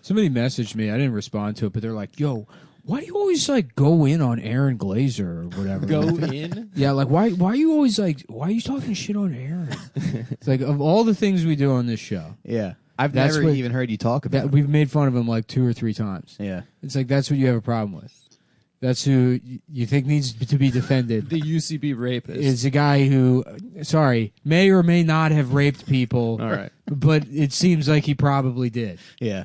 Somebody messaged me. I didn't respond to it, but they're like, "Yo, why do you always like go in on Aaron Glazer or whatever?" Go in? Yeah, like why are you always like why are you talking shit on Aaron? It's like of all the things we do on this show, Yeah. I've That's never what- even heard you talk about that it. we've made fun of him like 2 or 3 times. Yeah. It's like that's what you have a problem with. That's who you think needs to be defended. The UCB rapist. Is a guy who, may or may not have raped people. All right. But it seems like he probably did. Yeah.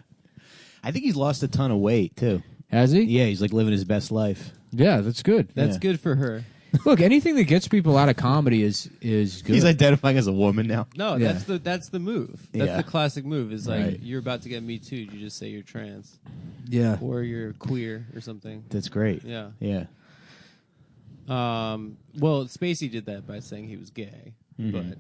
I think he's lost a ton of weight, too. Has he? Yeah, he's like living his best life. Yeah, that's good. That's Yeah. good for her. Look, anything that gets people out of comedy is good. He's identifying as a woman now. No, Yeah. that's the move. That's Yeah. the classic move. Is like Right. you're about to get Me Too. You just say you're trans yeah. or you're queer or something. That's great. Yeah. Yeah. Well, Spacey did that by saying he was gay, but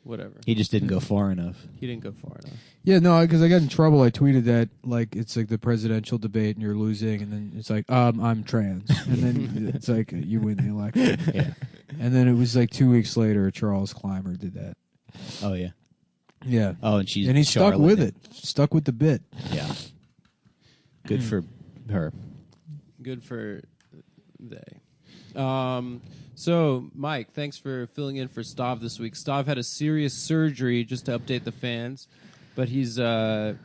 whatever. He just didn't go far enough. He didn't go far enough. Yeah, no, because I got in trouble. I tweeted that like it's like the presidential debate and you're losing, and then it's like I'm trans, and then it's like you win the election. Yeah. And then it was like 2 weeks later, Charles Clymer did that. Oh, yeah. Yeah, Oh, and she's and he stuck Charlotte. with it, stuck with the bit. Yeah. Good for her. Good for they. So, Mike, thanks for filling in for Stav this week. Stav had a serious surgery, just to update the fans, but he's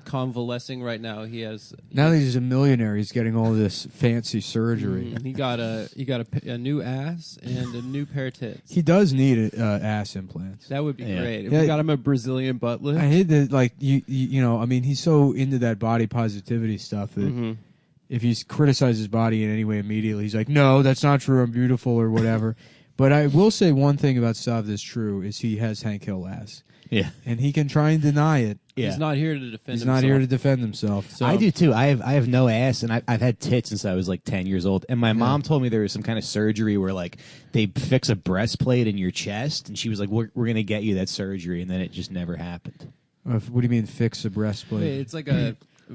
convalescing right now. He has Now that he's a millionaire, he's getting all this fancy surgery. he got a new ass and a new pair of tits. He does need ass implants. That would be Yeah. great. If Yeah. we got him a Brazilian butt lift. I hate that, like you know. I mean, he's so into that body positivity stuff that if he criticizes his body in any way immediately, he's like, "No, that's not true. I'm beautiful," or whatever. But I will say one thing about Stav that's true is he has Hank Hill ass, Yeah. and he can try and deny it. Yeah. He's not here to defend He's himself. not here to defend himself. So, I do too. I have no ass, and I've had tits since I was like 10 years old. And my mom told me there was some kind of surgery where like they fix a breastplate in your chest, and she was like, "We're gonna get you that surgery," and then it just never happened. What do you mean fix a breastplate? Wait, it's like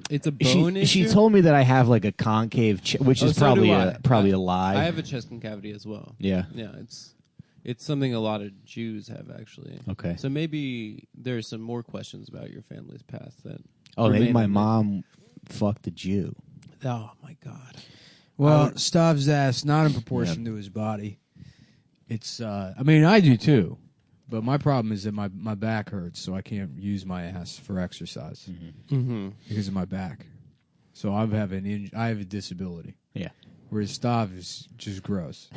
it's a bone issue. She told me that I have like a concave, which Oh, is so probably do I. a lie. I have a chest concavity as well. Yeah. Yeah, it's something a lot of Jews have actually. Okay. So maybe there's some more questions about your family's past that. Oh, maybe remain my unknown. mom fucked a Jew. Oh my God. Well, Stav's ass not in proportion to his body. It's I mean, I do too. But my problem is that my back hurts, so I can't use my ass for exercise because of my back. So I have I have a disability. Yeah. Whereas Stav is just gross.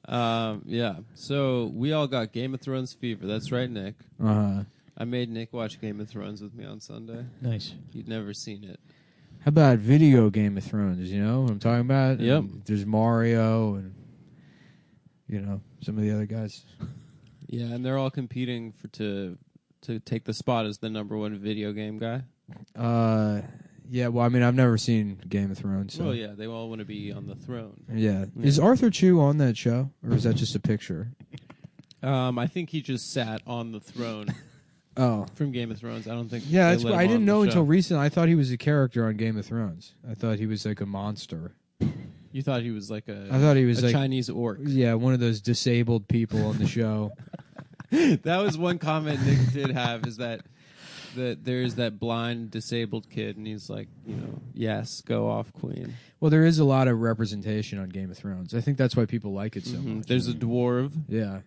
Yeah. So we all got Game of Thrones fever. That's right, Nick. I made Nick watch Game of Thrones with me on Sunday. Nice. He'd never seen it. How about video Game of Thrones? You know what I'm talking about? Yep. And there's Mario and some of the other guys. Yeah, and they're all competing to take the spot as the #1 video game guy. Yeah. Well, I mean, I've never seen Game of Thrones. So. Well, yeah, they all want to be on the throne. Yeah. Is Arthur Chu on that show, or is that just a picture? I think he just sat on the throne Oh. from Game of Thrones. I don't think. Yeah, they that's let what him I on didn't the know show. until recently. I thought he was a character on Game of Thrones. I thought he was like a monster. You thought he was like I thought he was a like Chinese orc. yeah, one of those disabled people on the show. That was one comment Nick did have is that there's that blind disabled kid and he's like, yes, go off, Queen. Well, there is a lot of representation on Game of Thrones. I think that's why people like it so much. There's a dwarf, Yeah.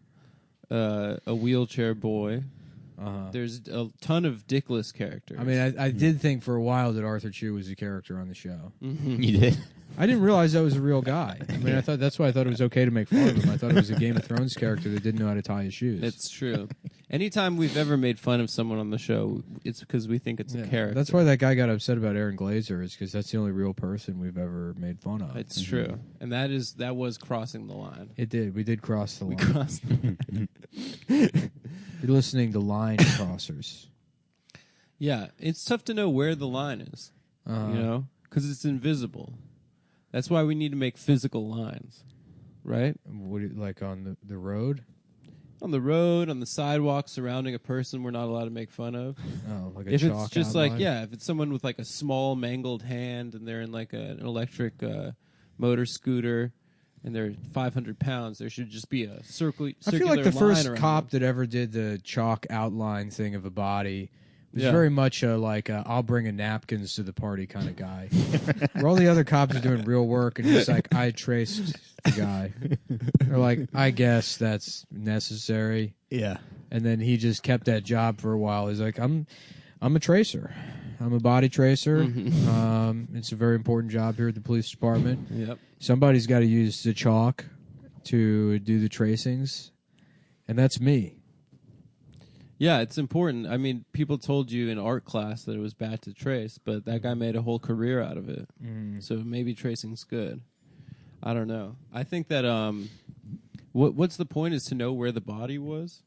a wheelchair boy. Uh-huh. There's a ton of dickless characters. I mean, I did think for a while that Arthur Chu was a character on the show. You did? I didn't realize that was a real guy. I mean, that's why I thought it was okay to make fun of him. I thought it was a Game of Thrones character that didn't know how to tie his shoes. it's true. Anytime we've ever made fun of someone on the show, it's because we think it's a character. That's why that guy got upset about Aaron Glazer, is because that's the only real person we've ever made fun of. It's true, and that was crossing the line. It did. We did cross the We line. crossed. You're listening to Line Crossers. Yeah, it's tough to know where the line is, because it's invisible. That's why we need to make physical lines, right? Like on the road? On the road, on the sidewalk, surrounding a person we're not allowed to make fun of. Oh, like a If chalk it's just outline? if it's someone with like a small mangled hand and they're in like an electric motor scooter and they're 500 pounds, there should just be a circular I feel like the line first around cop them. that ever did the chalk outline thing of a body was Yeah. very much I'll bring a napkins to the party kind of guy. Where all the other cops are doing real work, and he's like, I traced the guy. They're like, I guess that's necessary. Yeah. And then he just kept that job for a while. He's like, I'm a tracer. I'm a body tracer. It's a very important job here at the police department. Yep. Somebody's got to use the chalk to do the tracings, and that's me. Yeah, it's important. I mean, people told you in art class that it was bad to trace, but that guy made a whole career out of it. So maybe tracing's good. I don't know. I think that what's the point is to know where the body was.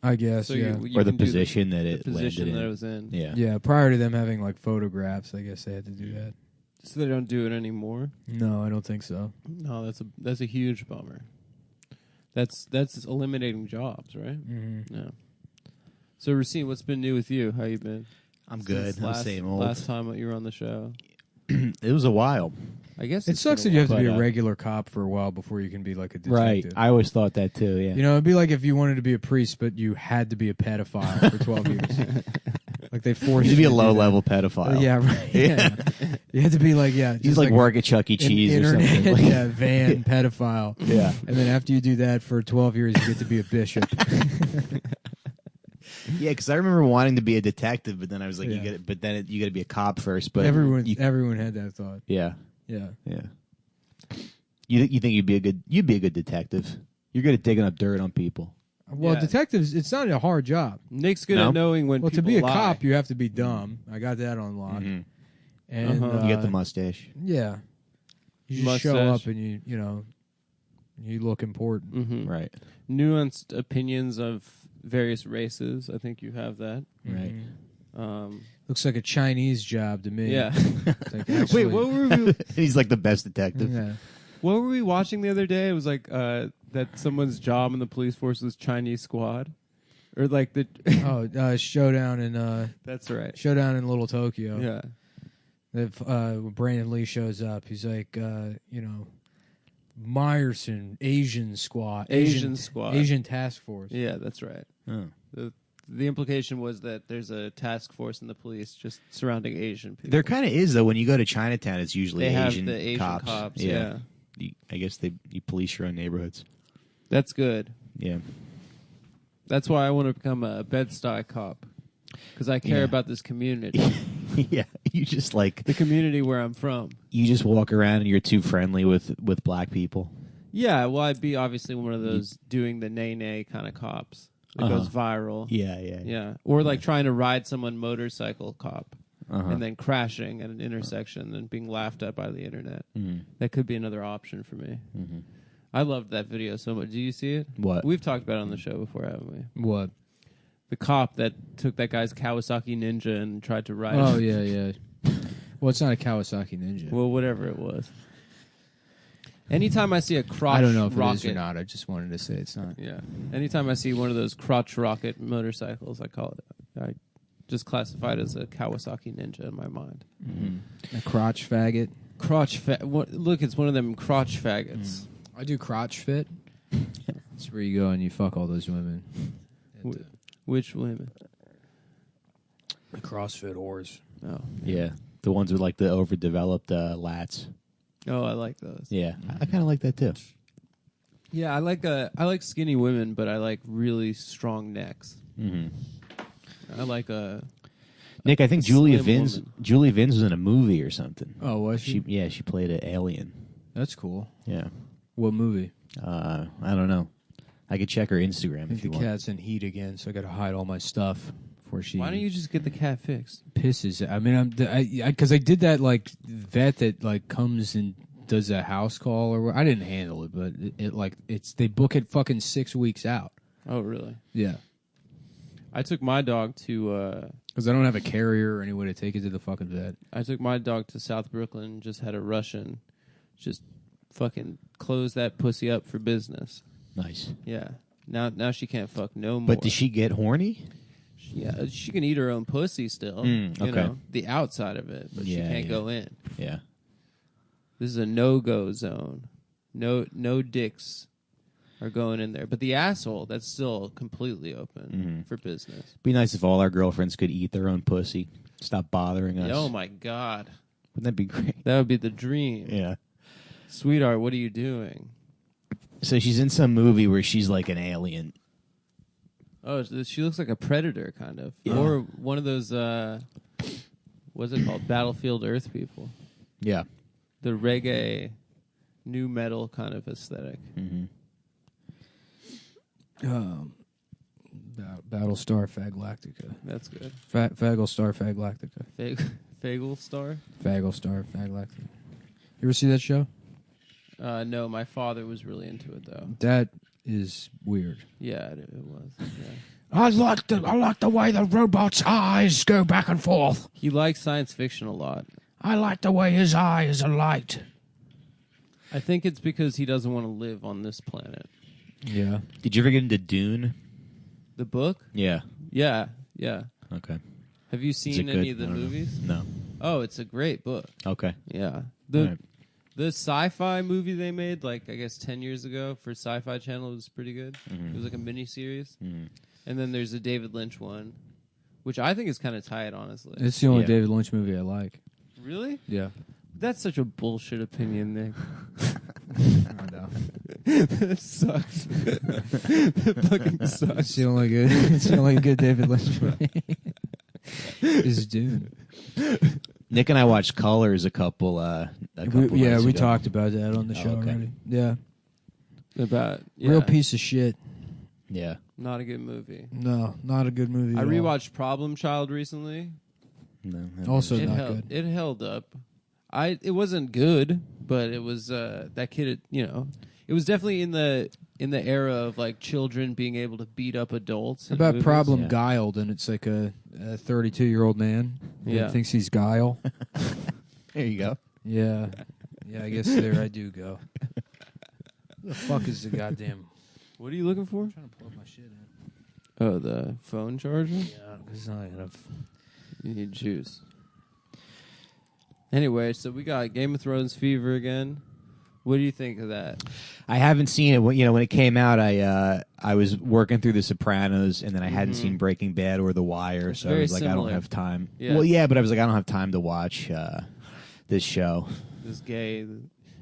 I guess, So yeah. you Or the can do position that the it position landed that in. it was in. Yeah. Yeah, prior to them having like photographs, I guess they had to do that. So they don't do it anymore. No, I don't think so. No, that's a huge bummer. That's eliminating jobs, right? Mm-hmm. Yeah. So Racine, what's been new with you? How you been? I'm Since good. I'm Last, same old. last time that you were on the show. It was a while. I guess It it's sucks that been a you have to while. be a But, regular cop for a while before you can be like a Right. detective. I always thought that too, yeah. You know, it'd be like if you wanted to be a priest, but you had to be a pedophile for 12 years. Like they forced you to be a do that. low-level pedophile. Yeah, right. Yeah. You had to be like, yeah. You just like work at Chuck E. an Cheese or internet, something. Like, yeah, van pedophile. yeah. And then after you do that for 12 years, you get to be a bishop. Yeah, because I remember wanting to be a detective, but then I was like, Yeah. you got to be a cop first. But everyone you- had that thought. yeah, Yeah. yeah. You think you'd be a good detective? You're good at digging up dirt on people. Well, Yeah. detectives, it's not a hard job. Nick's good No? at knowing when Well, to people be a lie. cop, you have to be dumb. I got that on lock. Mhm. And Uh-huh. You get the mustache. yeah, you just show Mustache. up and you look important. Mhm. Right. Nuanced opinions of various races. I think you have that. Right. Looks like a Chinese job to me. Yeah. It's like, actually- Wait, what were we? He's like the best detective. Yeah. What were we watching the other day? It was like that someone's job in the police force was Chinese squad, or like the. Oh, Showdown in That's right. Little Tokyo. Yeah. If when Brandon Lee shows up, he's like, Meyerson, Asian squad, Asian squad. Asian task force. Yeah, that's right. Oh. The implication was that there's a task force in the police just surrounding Asian people. There kind of is though. When you go to Chinatown, it's usually They have Asian, the Asian cops, yeah. I guess you police your own neighborhoods. That's good. Yeah. That's why I want to become a Bed-Stuy cop, because I care Yeah. about this community, Yeah. You just like the community where I'm from. you just walk around and you're too friendly with black people. Yeah, well, I'd be obviously one of those doing the nay kind of cops that Uh-huh. goes viral. Yeah. Yeah. Yeah, or like trying to ride someone motorcycle cop Uh-huh. and then crashing at an intersection and being laughed at by the internet. Mhm. That could be another option for me. Mhm. I loved that video so much. Do you see it? What? We've talked about it on the show before, haven't we? What? The cop that took that guy's Kawasaki Ninja and tried to ride Oh it. yeah. Well, it's not a Kawasaki Ninja. Well, whatever it was. Anytime I see a crotch I don't know if rocket, it is or not. I just wanted to say it's not. Yeah. Anytime I see one of those crotch rocket motorcycles, I call it. I just classify it as a Kawasaki Ninja in my mind. A crotch faggot. Look, it's one of them crotch faggots. I do crotch fit. That's where you go and you fuck all those women. Which women? The CrossFit whores. Oh, Yeah. The ones with like the overdeveloped lats. oh, I like those. Yeah. I kind of like that too. Yeah, I like skinny women, but I like really strong necks. Mm-hmm. I like a. Nick, I think Slim Julia Vins woman. was in a movie or something. Oh, was she? She played an alien. That's cool. Yeah. What movie? I don't know. I could check her Instagram I think if you the want. cat's in heat again, so I got to hide all my stuff before she. Why don't you just get the cat fixed? pisses? I mean, because I did that like vet that like comes and does a house call or I didn't handle it, but they book it fucking 6 weeks out. Oh, really? Yeah, I took my dog to. because I don't have a carrier or any way to take it to the fucking vet. I took my dog to South Brooklyn. Just had a Russian, just fucking close that pussy up for business. Nice. Yeah. Now she can't fuck no more. But does she get horny? Yeah, she can eat her own pussy still. Mm, You okay. know, the outside of it, but she Yeah, can't yeah. go in. Yeah. This is a no-go zone. No dicks are going in there. But the asshole, that's still completely open for business. Be nice if all our girlfriends could eat their own pussy. Stop bothering us. Oh my God. Wouldn't that be great? That would be the dream. Yeah. Sweetheart, what are you doing? So she's in some movie where she's like an alien. Oh, she looks like a predator, kind of. Yeah. Or one of those, what's it called? Battlefield Earth people. Yeah. The reggae, new metal kind of aesthetic. Mm-hmm. Battlestar Fagalactica. That's good. Fagglestar Fagalactica. Fagel Star? Fagglestar Fagalactica. You ever see that show? No, my father was really into it, though. That is weird. Yeah, it was. Yeah. I like the way the robot's eyes go back and forth. He likes science fiction a lot. I like the way his eyes are light. I think it's because he doesn't want to live on this planet. Yeah. Did you ever get into Dune? The book? Yeah. Yeah. Okay. Have you Is it seen good? any of the I don't know. movies? No. Oh, it's a great book. Okay. Yeah. All right. The sci-fi movie they made, like, I guess 10 years ago for Sci-Fi Channel was pretty good. It was like a mini-series. And then there's a David Lynch one, which I think is kind of tight, honestly. It's the only Yeah. David Lynch movie I like. Really? Yeah. That's such a bullshit opinion, Nick. I know. That sucks. That fucking sucks. It's the only good. It's the only good David Lynch movie. Is Dune. Nick and I watched Colors a couple We nights ago. talked about that on the show okay. already. Yeah. Real piece of shit. Yeah. Not a good movie. No, not a good movie. I at all. rewatched Problem Child recently. No. Also It not held, good. it held up. It wasn't good, but it was that kid. It was definitely in the era of like children being able to beat up adults. in About movies. Problem Yeah. Guiled, and it's like a 32-year-old man Yeah. that thinks he's Guile. There you go. Yeah. Yeah, I guess there I do go. Who the fuck is the goddamn... What are you looking for? I'm trying to plug my shit in. Oh, the phone charger. Yeah, because I have... You need juice. Anyway, so we got Game of Thrones fever again. What do you think of that? I haven't seen it. When it came out, I was working through The Sopranos, and then I hadn't seen Breaking Bad or The Wire, It's so I very was like, I similar. don't have time. Yeah. Well, yeah, but I was like, I don't have time to watch this show. This gay.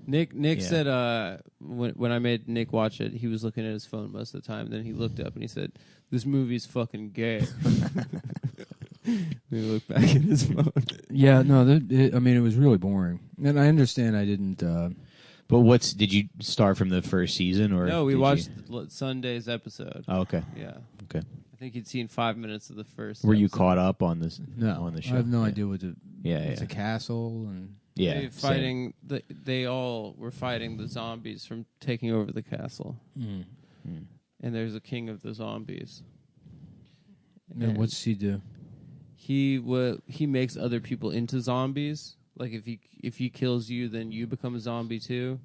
Nick Yeah. said when I made Nick watch it, he was looking at his phone most of the time. Then he looked up and he said, "This movie's fucking gay." Then he looked back at his phone. Yeah, no, it was really boring. And I understand I didn't... But did you start from the first season, or No, we did watched you- Sunday's episode. Oh, okay, Yeah, okay. I think he'd seen 5 minutes of the first. Were you episode. caught up on this? No, on the show. I have no Yeah. idea what the... Yeah, It's yeah. a castle, and... Yeah, They fighting. They all were fighting the zombies from taking over the castle, Mm. and there's a king of the zombies. And what's he do? He makes other people into zombies. Like if he kills you, then you become a zombie too.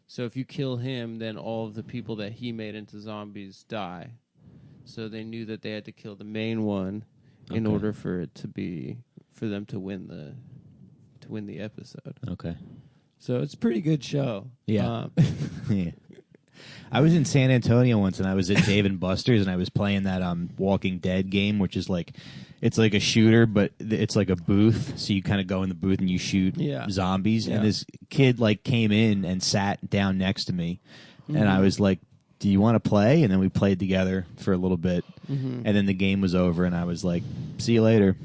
So if you kill him, then all of the people that he made into zombies die. So they knew that they had to kill the main one in Okay. order for them to win the episode. Okay. So it's a pretty good show. Yeah. Yeah. I was in San Antonio once, and I was at Dave and Buster's, and I was playing that Walking Dead game, which is like, it's like a shooter, but it's like a booth. So you kind of go in the booth and you shoot zombies. Yeah. And this kid like came in and sat down next to me, and I was like, "Do you want to play?" And then we played together for a little bit, and then the game was over, and I was like, "See you later."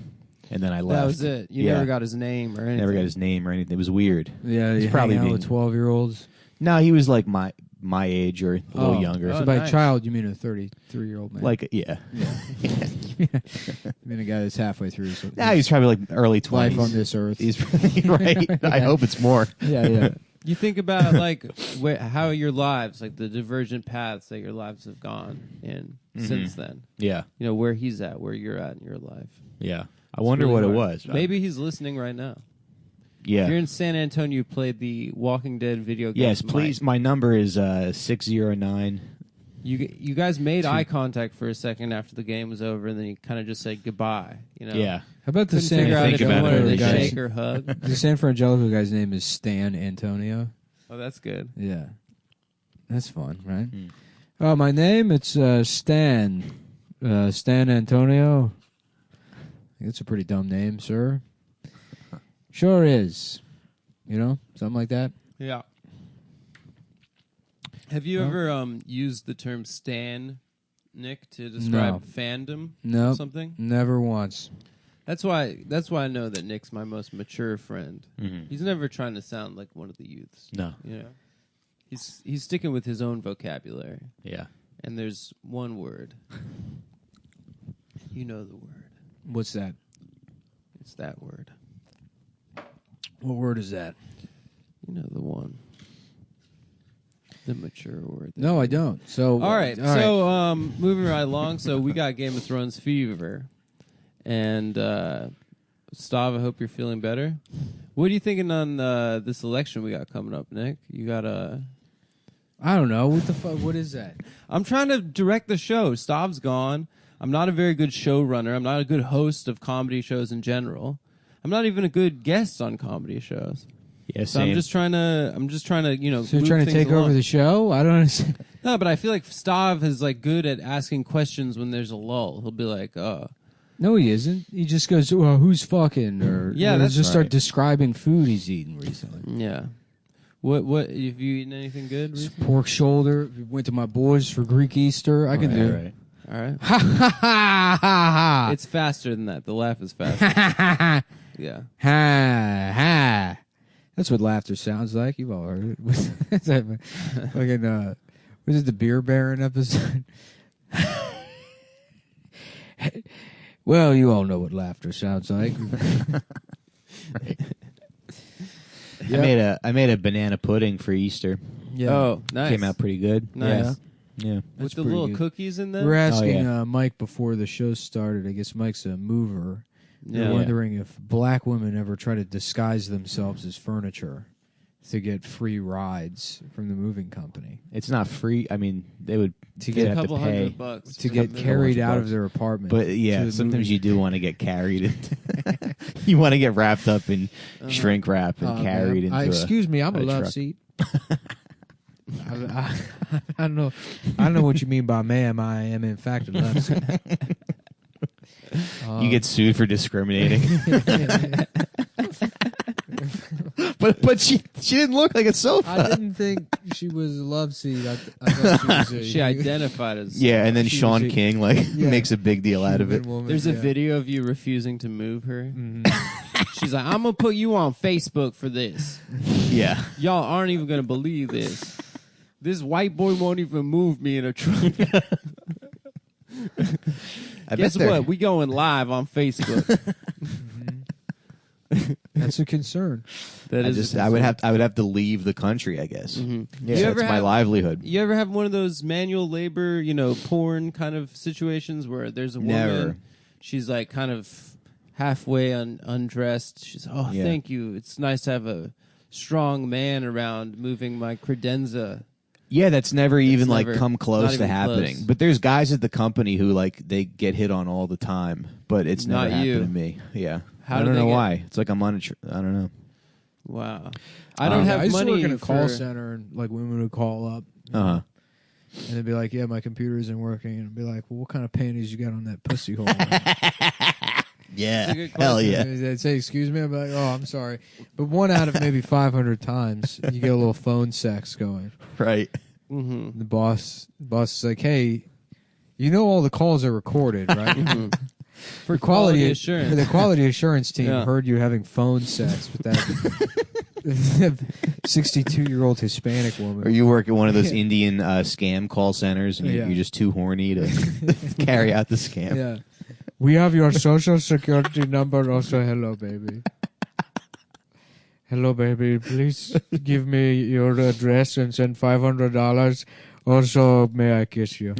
And then I left. That was it. You Yeah. never got his name or anything. Never got his name or anything. It was weird. Yeah, He's you probably hang out with being- 12-year-olds. No, he was like my age or a little younger. Oh, So by nice. child, you mean a 33-year-old man? Like, yeah. you mean a guy that's halfway through his Nah, he's probably like early 20s. life on this earth. He's right. I hope it's more. yeah. You think about like how your lives, like the divergent paths that your lives have gone in since then. Yeah. You know where he's at, where you're at in your life. Yeah. I wonder It's what really it hard. was. Maybe he's listening right now. Yeah. If you're in San Antonio, you played the Walking Dead video game. Yes, please. My number is 609. You guys made eye contact for a second after the game was over, and then you kind of just said goodbye. You know. Yeah. How about the Couldn't San figure out if think you about it wanted every to day. shake or hug. The San Frangelico guy's name is Stan Antonio. Oh, that's good. Yeah. That's fun, right? Oh, my name, it's Stan. Stan Antonio. I think it's a pretty dumb name, sir. Sure is. You know, something like that. Yeah. Have you ever used the term stan, Nick, to describe fandom No. or something? Never once. That's why I know that Nick's my most mature friend. Mhm. He's never trying to sound like one of the youths. No. You know? He's sticking with his own vocabulary. Yeah. And there's one word. You know the word. What's that? It's that word. What word is that? You know the one. The mature word. No, I don't. So, All right. Moving right along. So we got Game of Thrones fever. And Stav, I hope you're feeling better. What are you thinking on this election we got coming up, Nick? You got a... I don't know. What the fuck? What is that? I'm trying to direct the show. Stav's gone. I'm not a very good showrunner. I'm not a good host of comedy shows in general. I'm not even a good guest on comedy shows. Yeah, So same. I'm just trying to, you know. So you're move trying to things take over along. the show? I don't understand. No, but I feel like Stav is like good at asking questions when there's a lull. He'll be like, "Oh, No, he isn't. He just goes, well, who's fucking? Or Yeah, or that's just start right. describing food he's eaten recently. yeah." What? Have you eaten anything good recently? Pork shoulder. Went to my boys for Greek Easter. I can do. Right. All right. Ha ha ha ha It's faster than that. The laugh is faster. ha Yeah. ha ha. That's what laughter sounds like. You've all heard it. What's that? Fucking was it the Beer Baron episode? Well, you all know what laughter sounds like. I made a banana pudding for Easter. Yeah. Oh, nice. Came out pretty good. Nice. Yeah. With That's the pretty little good. cookies in there. We're asking yeah. Mike before the show started. I guess Mike's a mover. Yeah. We're wondering if black women ever try to disguise themselves as furniture to get free rides from the moving company It's not free. I mean, they would to they'd get a have couple to pay. $100 to for get the- carried out of bucks. their apartment. But to yeah, the sometimes movie. you do want to get carried. You want to get wrapped up in shrink wrap and carried into excuse me, I'm a a love truck. seat. I don't know. I don't know what you mean by ma'am. I am in fact a love seat. You get sued for discriminating. but she didn't look like a sofa. I didn't think she was a love seat. I thought she was a She identified as. Yeah, and then She Sean was a- King like Yeah. makes a big deal out of it. Woman, There's a yeah. video of you refusing to move her. Mhm. She's like, "I'm gonna put you on Facebook for this. Yeah. Y'all aren't even gonna believe this. This white boy won't even move me in a truck. I Guess bet they're- what? We going live on Facebook. That's a concern. That is. I would have to leave the country, I guess. Mhm. Yeah, You that's ever my have- livelihood. You ever have one of those manual labor, porn kind of situations where there's a woman, Never. she's like kind of halfway undressed. She's, oh, Yeah. thank you. It's nice to have a strong man around moving my credenza. Yeah, that's never even like never- come not close to even happening. close. But there's guys at the company who like they get hit on all the time, but it's never Not happened you. to me. Yeah, How I do don't they know get- why. It's like I'm on I don't know. Wow. I don't I have used to money work in a call for- center, and like women would call up, Uh-huh. and they'd be like, "Yeah, my computer isn't working," and I'd be like, "Well, what kind of panties you got on that pussy hole?" Yeah, That's a good hell question. yeah. And they'd say, "Excuse me," I'd be like, "Oh, I'm sorry," but one out of maybe 500 times, you get a little phone sex going. Right. Mhm. The boss is like, "Hey, you know all the calls are recorded, right?" Mhm. For quality assurance. the quality assurance team Yeah. heard you having phone sex with that 62-year-old Hispanic woman. Or you work at one of those Indian scam call centers, and Yeah. you're just too horny to carry out the scam. Yeah. We have your social security number also. Hello, baby. Hello, baby. Please give me your address and send $500. Also, may I kiss you?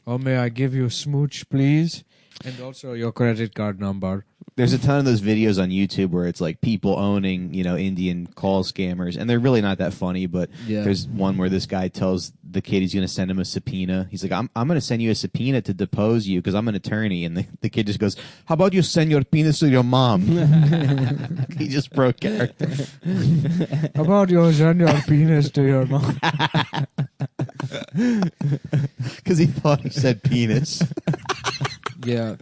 Or may I give you a smooch, please? And also your credit card number. There's a ton of those videos on YouTube where it's like people owning, Indian call scammers, and they're really not that funny. But Yeah. there's one where this guy tells the kid he's going to send him a subpoena. He's like, "I'm going to send you a subpoena to depose you because I'm an attorney." And the kid just goes, "How about you send your penis to your mom?" He just broke character. How about you send your penis to your mom? Because he thought he said penis. Yeah.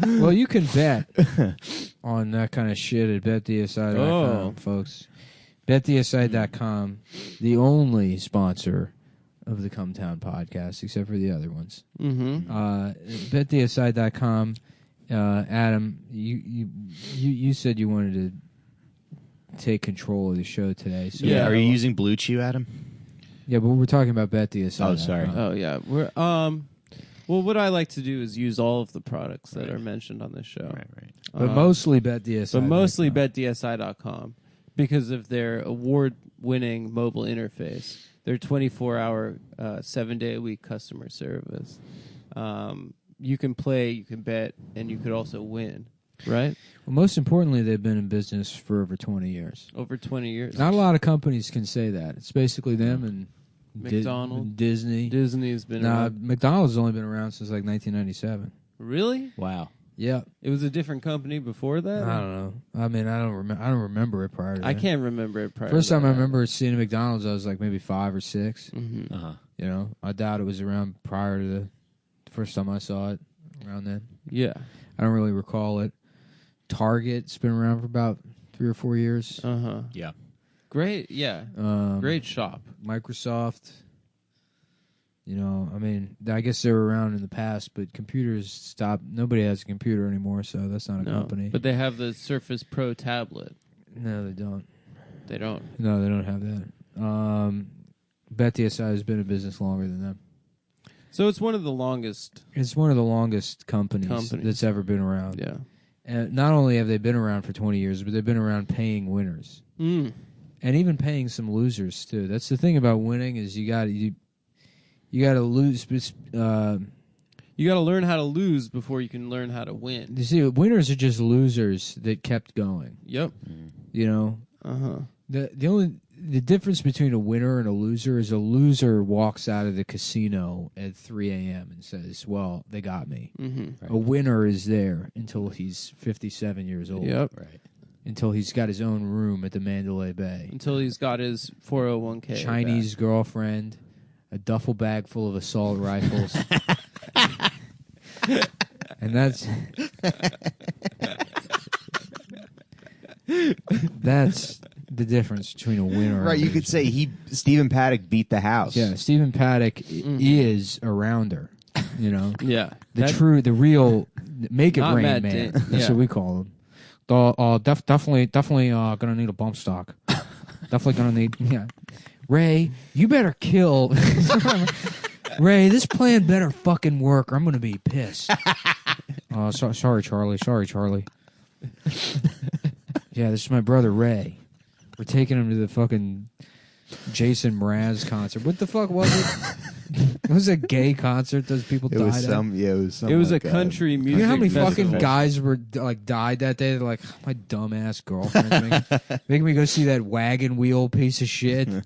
Well, you can bet on that kind of shit at betdsi.com, Oh. folks. betdsi.com, the only sponsor of the Cumtown podcast, except for the other ones. Mm-hmm. betdsi.com, Adam, you said you wanted to take control of the show today. So Yeah. Are you using Blue Chew, Adam? Yeah, but we're talking about betdsi.com. Oh, sorry. Oh yeah, we're Well, what I like to do is use all of the products that are mentioned on this show. Right. But mostly betdsi. But mostly betdsi.com because of their award-winning mobile interface, their 24-hour, 7-day-a-week customer service. You can play, you can bet, and you could also win, right? Well, most importantly, they've been in business for over 20 years. Over 20 years. Not a lot of companies can say that. It's basically them and McDonald's. Disney. Disney's been Nah, around. McDonald's has only been around since like 1997. Really? Wow. Yeah. It was a different company before that? I don't know. I mean, I don't remember it prior to that. I can't remember it prior First to time I that. remember seeing a McDonald's, I was like maybe 5 or 6. Mhm. Uh-huh. You know, I doubt it was around prior to the first time I saw it. Around then, Yeah. I don't really recall it. Target's been around for about 3 or 4 years. Uh-huh. Yeah. Great. Yeah. Great shop. Microsoft. You know, I mean, I guess they were around in the past, but computers stopped. Nobody has a computer anymore, so that's not a company. But they have the Surface Pro tablet. No, they don't. They don't. No, they don't have that. BetDSI has been in business longer than them. So it's one of the longest. It's one of the longest companies that's ever been around. Yeah. And not only have they been around for 20 years, but they've been around paying winners. Mm. And even paying some losers, too. That's the thing about winning is you got to lose. You got to learn how to lose before you can learn how to win. You see, winners are just losers that kept going. Yep. You know, Uh-huh. the difference between a winner and a loser is a loser walks out of the casino at 3 a.m. and says, "Well, they got me." Mm-hmm. Right. A winner is there until he's 57 years old. Yep. Right. Until he's got his own room at the Mandalay Bay. Until he's got his 401k. Chinese girlfriend, a duffel bag full of assault rifles. And that's the difference between a winner and Right, a you could loser. say Stephen Paddock beat the house. Yeah, Stephen Paddock is a rounder. You know, Yeah. the real make it Not rain Matt man. Damon. That's Yeah. what we call him. Definitely gonna need a bump stock. Definitely gonna need. Yeah, Ray, you better kill. Ray, this plan better fucking work, or I'm gonna be pissed. Sorry, Charlie. Sorry, Charlie. Yeah, this is my brother Ray. We're taking him to the fucking Jason Mraz concert. What the fuck was it? It was a gay concert. Those people It died. was at? some. Yeah, it was some. It was like, a country music You know how many festival. fucking guys were like died that day? They're like, my dumbass girlfriend making me go see that wagon wheel piece of shit, and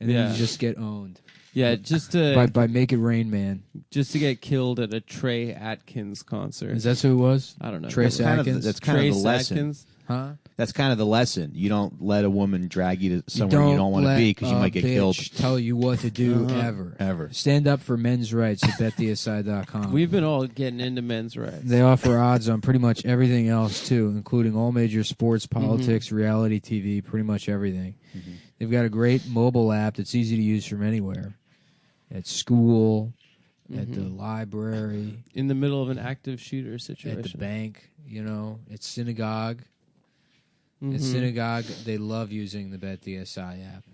then Yeah. you just get owned Yeah, just to by Make It Rain Man. get killed at a Trey Atkins concert. Is that who it was? I don't know. Trace That's kind of- Atkins? that's kind of the Trace lesson. Atkins. Huh? That's kind of the lesson. You don't let a woman drag you to somewhere you don't want to let be because you a might get bitch killed. Tell you what to do Uh-huh. ever. Stand up for men's rights at betdsi.com. We've been all getting into men's rights. They offer odds on pretty much everything else too, including all major sports, politics, reality TV, pretty much everything. They've got a great mobile app that's easy to use from anywhere. At school, at the library, In the middle of an active shooter situation. at the bank, you know, at synagogue. Mhm. At synagogue, they love using the BetDSI app.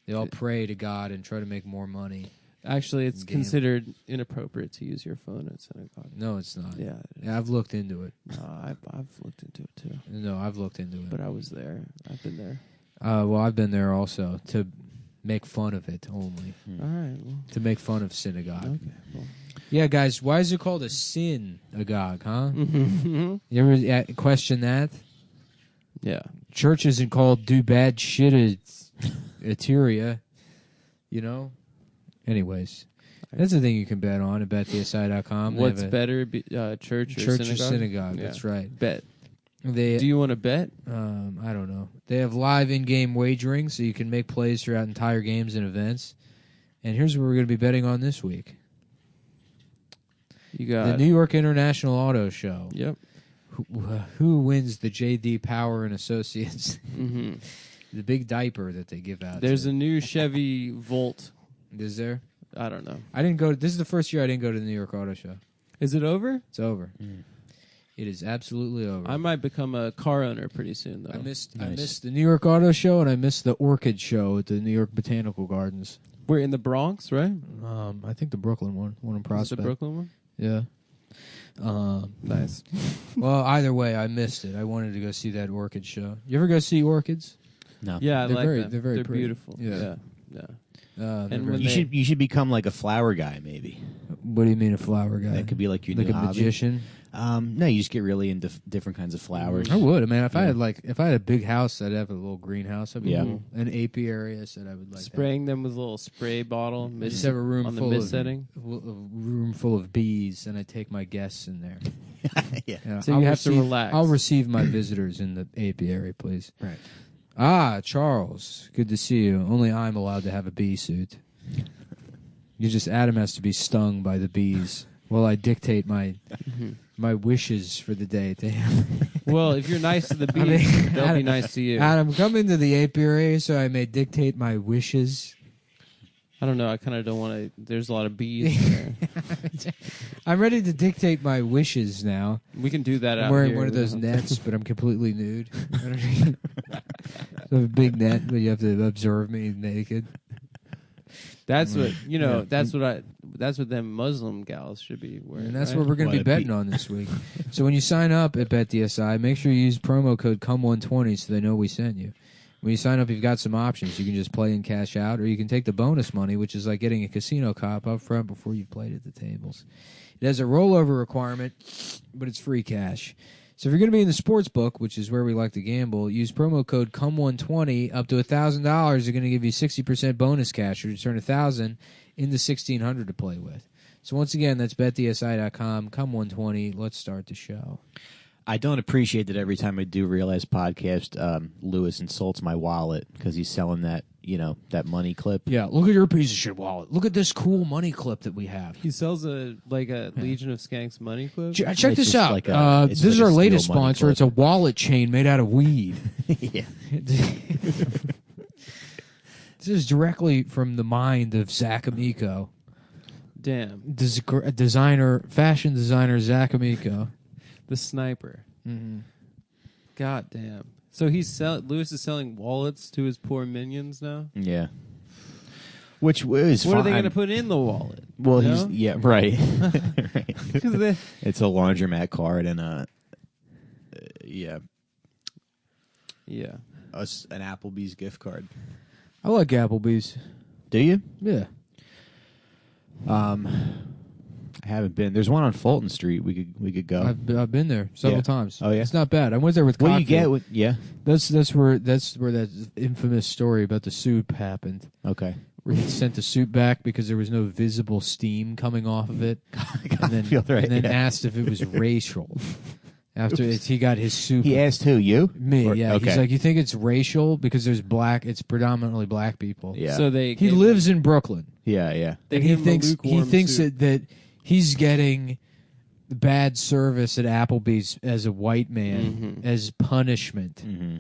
They all pray to God and try to make more money. Actually, it's Game. considered inappropriate to use your phone at synagogue. No, it's not. Yeah, Yeah, I've looked into it. I've looked into it too. No, I've looked into it. But I was there. I've been there. Well, I've been there also to make fun of it only. All right. Well, To make fun of synagogue. okay. Well, Yeah, guys, why is it called a synagogue, huh? You ever question that? Yeah. Church isn't called do bad shit at Eteria, you know? Anyways, that's the thing you can bet on at betdsi.com. What's better, church or Church synagogue? or synagogue, Yeah. that's right. Bet. They, Do you want to bet? I don't know. They have live in-game wagering, so you can make plays throughout entire games and events. And here's what we're going to be betting on this week. You got The New York International Auto Show. Yep. Who wins the J.D. Power and Associates? hmm The big diaper that they give out. There's to. a new Chevy Volt. Is there? I don't know. I didn't go. This is the first year I didn't go to the New York Auto Show. Is it over? It's over. It is absolutely over. I might become a car owner pretty soon, though. I missed Nice. the New York Auto Show, and I missed the Orchid Show at the New York Botanical Gardens. We're in the Bronx, right? I think the Brooklyn one in Is it the Prospect. Brooklyn one? Yeah. Nice. Well, either way, I missed it. I wanted to go see that Orchid Show. You ever go see orchids? No. Yeah, I They're like very- them. they're very pretty. beautiful. Yeah. Yeah. They're And very- when You they- should become like a flower guy, maybe. what do you mean a flower guy? That could be like your like new a hobby. magician. No, you just get really into different kinds of flowers. I would. I mean, if I Yeah. had a big house, I'd have a little greenhouse. I'd be Yeah. an apiary. I said I would like Spraying them with a little spray bottle. that. Just have a room on the full mist of setting. room full of bees, and I take my guests in there. Yeah. Yeah, So you have to relax. I'll receive my visitors in the apiary, please. Right. Ah, Charles, good to see you. Only I'm allowed to have a bee suit. Adam has to be stung by the bees while I dictate my wishes for the day to him. Well, if you're nice to the bees, mean, they'll be nice to you. Adam, come into the apiary so I may dictate my wishes. I don't know. I kind of don't want to. There's a lot of bees in there. I'm ready to dictate my wishes now. We can do that out I'm wearing here. one of those nets, but I'm completely nude. So a big net, but you have to observe me naked. That's what Yeah. That's what them Muslim gals should be wearing. And that's right? what we're going to be betting on this week. So when you sign up at BetDSI, make sure you use promo code COME120 so they know we sent you. When you sign up, you've got some options. You can just play and cash out, or you can take the bonus money, which is like getting a casino cop up front before you've played at the tables. It has a rollover requirement, but it's free cash. So if you're going to be in the sports book, which is where we like to gamble, use promo code COME120 up to $1,000. They're going to give you 60% bonus cash, or you turn $1,000 into $1,600 to play with. So once again, that's betdsi.com, COME120. Let's start the show. I don't appreciate that every time I do Realize podcast, Lewis insults my wallet because he's selling that money clip. Yeah, look at your piece of shit wallet. Look at this cool money clip that we have. He sells a Legion of Skanks money clip. Check It's this just out. like a- this it's is like our a latest steel money sponsor. clip. It's a wallet chain made out of weed. Yeah. This is directly from the mind of Zach Amico, Damn, fashion designer Zach Amico. the sniper. Mm-hmm. God damn. So Lewis is selling wallets to his poor minions now. Yeah. Which is What fine. are they going to put in the wallet? Well, No? right. Right. 'Cause they- It's a laundromat card and yeah. an Applebee's gift card. I like Applebee's. Do you? Yeah. I haven't been. There's one on Fulton Street. We could go. I've been there several Yeah. times. Oh, yeah? It's not bad. I went there with what do you Cockfield. get with? Yeah. That's where that infamous story about the soup happened. Okay. Where he sent the soup back because there was no visible steam coming off of it, and then, Cockfield, right, and then yeah. asked if it was racial. After he got his soup, He asked who? You? me, Or- yeah. Okay. He's like, "You think it's racial because there's black? It's predominantly black people." Yeah. So they He lives in Brooklyn, yeah. Yeah. They and he gave him a thinks lukewarm soup. that he's getting bad service at Applebee's as a white man as punishment Mm-hmm.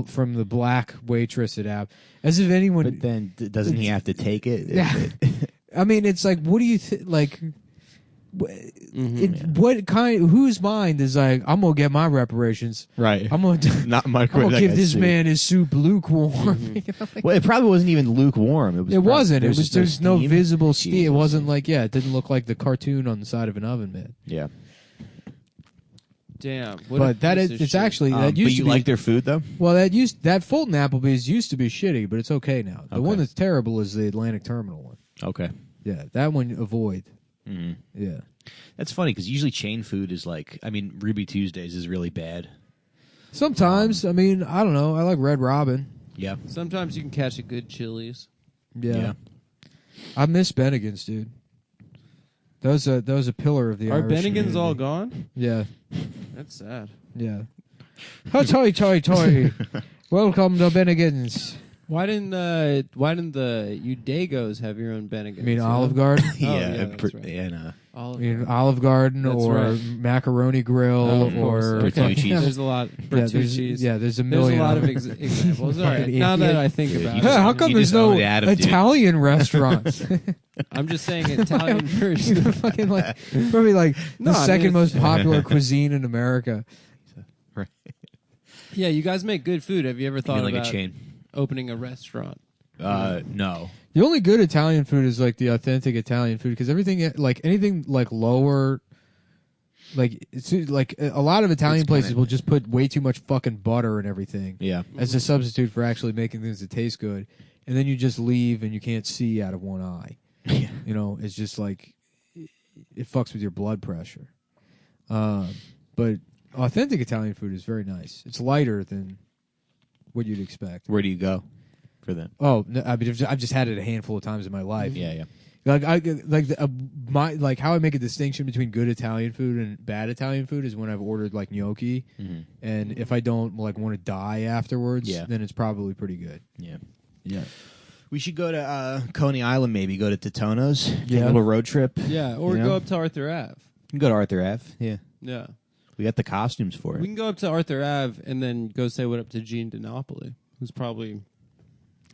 from the black waitress at App. As if anyone. But then doesn't he have to take it? Yeah. I mean, it's like, what do you like? What kind? Whose mind is like? I'm gonna get my reparations. Right. I'm gonna. Not much. I'm gonna give this man his soup lukewarm. You know, like- Well, it probably wasn't even lukewarm. It was. it wasn't. It was. just There's no steam. visible steam. It Jesus. wasn't like. Yeah, it didn't look like the cartoon on the side of an oven mitt. Yeah. Damn. What a But that piece is. of It's shit. actually that But used you to be. like their food though? Well, that Fulton Applebee's used to be shitty, but it's okay now. The Okay. one that's terrible is the Atlantic Terminal one. Okay. Yeah, that one avoid. Yeah. That's funny because usually chain food is like, I mean, Ruby Tuesdays is really bad. Sometimes, I mean, I don't know. I like Red Robin. Yeah. Sometimes you can catch a good Chili's. Yeah. I miss Bennigan's, dude. That was a pillar of the Are Irish Bennigan's community. all gone? Yeah. That's sad. Yeah. Toy, toy, toy. Welcome to Bennigan's. Why didn't the Udagos have your own Bennigan's? I mean, Olive Garden. yeah, that's right. and I Olive mean, Garden. Olive Garden That's or right. Macaroni Grill Oh, of course. or Okay. Bertucci's. There's a lot. yeah, Bertucci's. there's a There's a million. lot of them. examples. All right. Fucking Now that idiot. I think Dude, about you it, Yeah, how come You there's just no owned Adam, dude. Italian restaurants? I'm just saying Italian version. Fucking like probably like No, the I mean, second it's- most popular cuisine in America. Yeah, you guys make good food. Have you ever You thought mean like about a chain? opening a restaurant? No. The only good Italian food is like the authentic Italian food because everything like anything like lower, like it's like a lot of Italian It's places kinda- will just put way too much fucking butter and everything Yeah. as a substitute for actually making things that taste good, and then you just leave and you can't see out of one eye. Yeah. You know, it's just like it fucks with your blood pressure. But authentic Italian food is very nice. It's lighter than what you'd expect. Where do you go for that? Oh, no, I mean, I've just had it a handful of times in my life. Yeah, yeah. Like how I make a distinction between good Italian food and bad Italian food is when I've ordered like gnocchi, and if I don't like want to die afterwards, Yeah. then it's probably pretty good. Yeah. Yeah, We should go to Coney Island, maybe go to Totono's. Take Yeah. a little road trip. Yeah, or You go know? up to Arthur Ave. You can go to Arthur Ave. Yeah. Yeah. We got the costumes for it. We can go up to Arthur Ave and then go say what up to Gene DiNapoli, who's probably,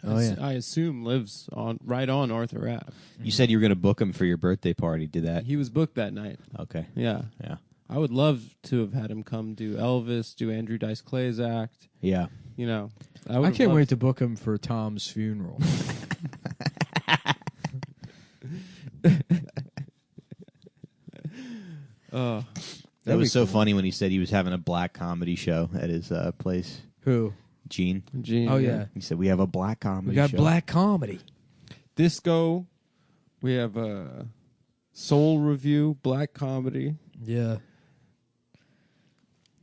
Oh, yeah. I assume, lives right on Arthur Ave. You said you were going to book him for your birthday party. Did that? He was booked that night. Okay. Yeah. Yeah. I would love to have had him come do Elvis, do Andrew Dice Clay's act. Yeah. You know, I can't wait to book him for Tom's funeral. Oh, That was so funny when he said he was having a black comedy show at his place. Who? Gene. Gene. Oh yeah, He said, we have a black comedy we got show. black comedy. Disco. We have a soul review, black comedy. Yeah.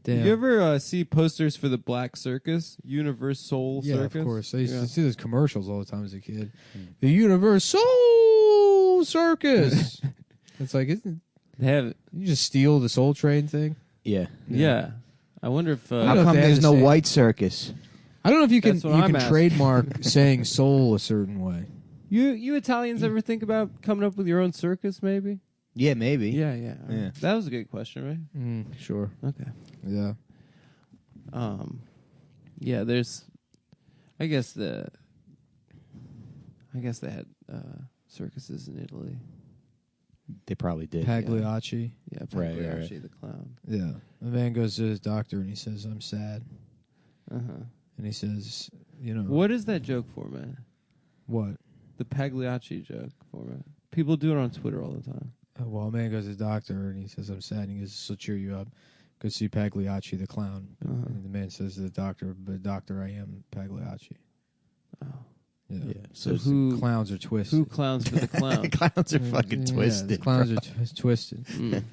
Damn. You ever see posters for the Black Circus, Universal Yeah, Circus? of course. I used Yeah. to see those commercials all the time as a kid. The Universal Circus. It's like, isn't They have, you just steal the Soul Train thing? Yeah. yeah. I wonder if I don't How know if come they have there's the no same- white circus? I don't know if you can That's what I'm asking. trademark saying soul a certain way. you Italians ever think about coming up with your own circus, maybe? Yeah, maybe. Yeah. Yeah. That was a good question, Sure. right? Okay. Yeah. Yeah. There's, I guess they had circuses in Italy. They probably did. Pagliacci. Yeah, Right, Pagliacci right. the clown. Yeah. A man goes to his doctor and he says, I'm sad. Uh-huh. And he says, you know. What is that joke for, man? What? The Pagliacci joke format. People do it on Twitter all the time. Well, a man goes to his doctor and he says, I'm sad. And he goes, this will cheer you up. Go see Pagliacci the clown. Uh-huh. And the man says to the doctor, but doctor, I am Pagliacci. Oh. Yeah. Yeah. So it's- who Clowns are twisted. who clowns for the clown? clowns are fucking Yeah, twisted. the clowns bro. are twisted. Mm.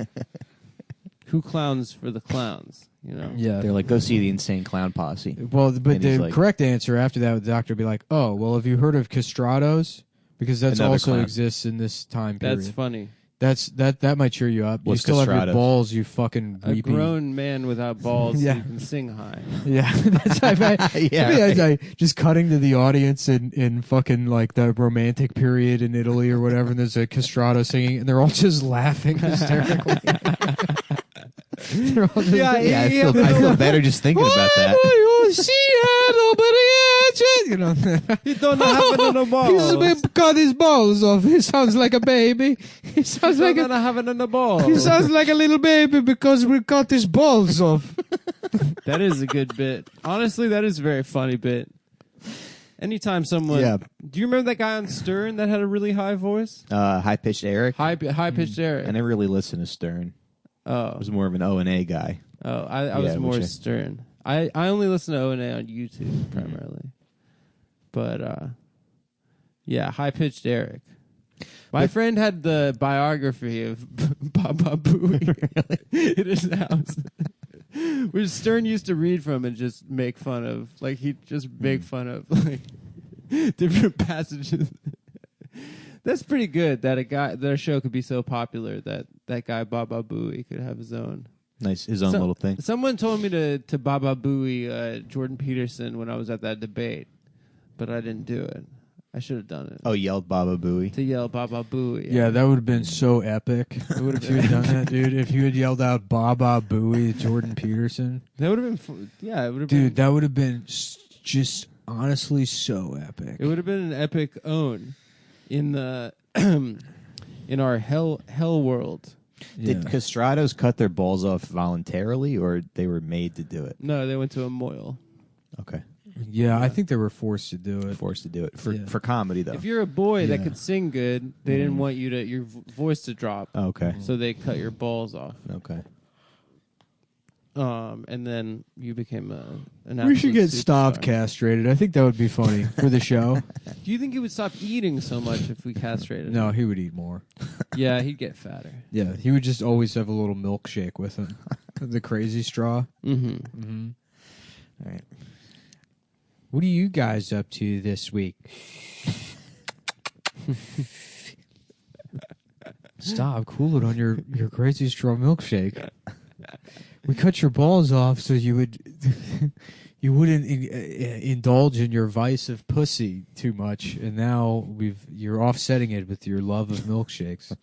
Who clowns for the clowns? You know. Yeah. They're like, go see the Insane Clown Posse. Well, but And he's the like- correct answer after that, the doctor would be like, "Oh, well, have you heard of castratos? Because that's Another also clown. exists in this time period. That's funny. That might cheer you up. What's you still have castratos? your balls, you fucking A weepy. grown man without balls Yeah. who can sing high. Yeah, that's Yeah, that's like just cutting to the audience in fucking like the romantic period in Italy or whatever. And there's a castrato singing, and they're all just laughing hysterically. They're all just, Yeah, I feel better just thinking about that. You know, He don't have it in the balls. he's cut his balls off. He sounds like a baby. He sounds like Don't have it in the balls. he sounds like a little baby because we cut his balls off. That is a good bit. Honestly, that is a very funny bit. Anytime someone, Yeah. do you remember that guy on Stern that had a really high voice? High pitched Eric. High pitched Eric. I never really listened to Stern. I Oh, was more of an O&A guy. I was Yeah, more which I- Stern. I only listen to O&A on YouTube primarily, but yeah, high pitched Eric. My friend had the biography of Baba Booey in his house, which Stern used to read from and just make fun of. Like, he'd just make fun of like different passages. That's pretty good that a show could be so popular that guy Baba Booey could have his own. Nice, his own little thing. Someone told me to Baba Booey Jordan Peterson when I was at that debate, but I didn't do it. I should have done it. Oh, yelled Baba Booey. To yell Baba Booey. Yeah, that would have been so epic. If you had done that, dude. If you had yelled out Baba Booey to Jordan Peterson. That would have been it would have Dude, that would have been just honestly so epic. It would have been an epic own in the in our hell world. Did Castratos cut their balls off voluntarily, or they were made to do it? No, they went to a moil. Okay. Yeah, I think they were forced to do it. Forced to do it for comedy, though. If you're a boy that Yeah. could sing good, they didn't want your voice to drop. Oh, okay. So they cut your balls off. Okay. And then you became an We should absolute get Stav superstar. castrated. I think that would be funny for the show. Do you think he would stop eating so much if we castrated No, him? he would eat more. Yeah, he'd get fatter. Yeah, he would just always have a little milkshake with him. The crazy straw. Mm-hmm. Mm-hmm. All right. What are you guys up to this week? Stop, cool it on your crazy straw milkshake. We cut your balls off so you wouldn't indulge in your vice of pussy too much, and now you're offsetting it with your love of milkshakes.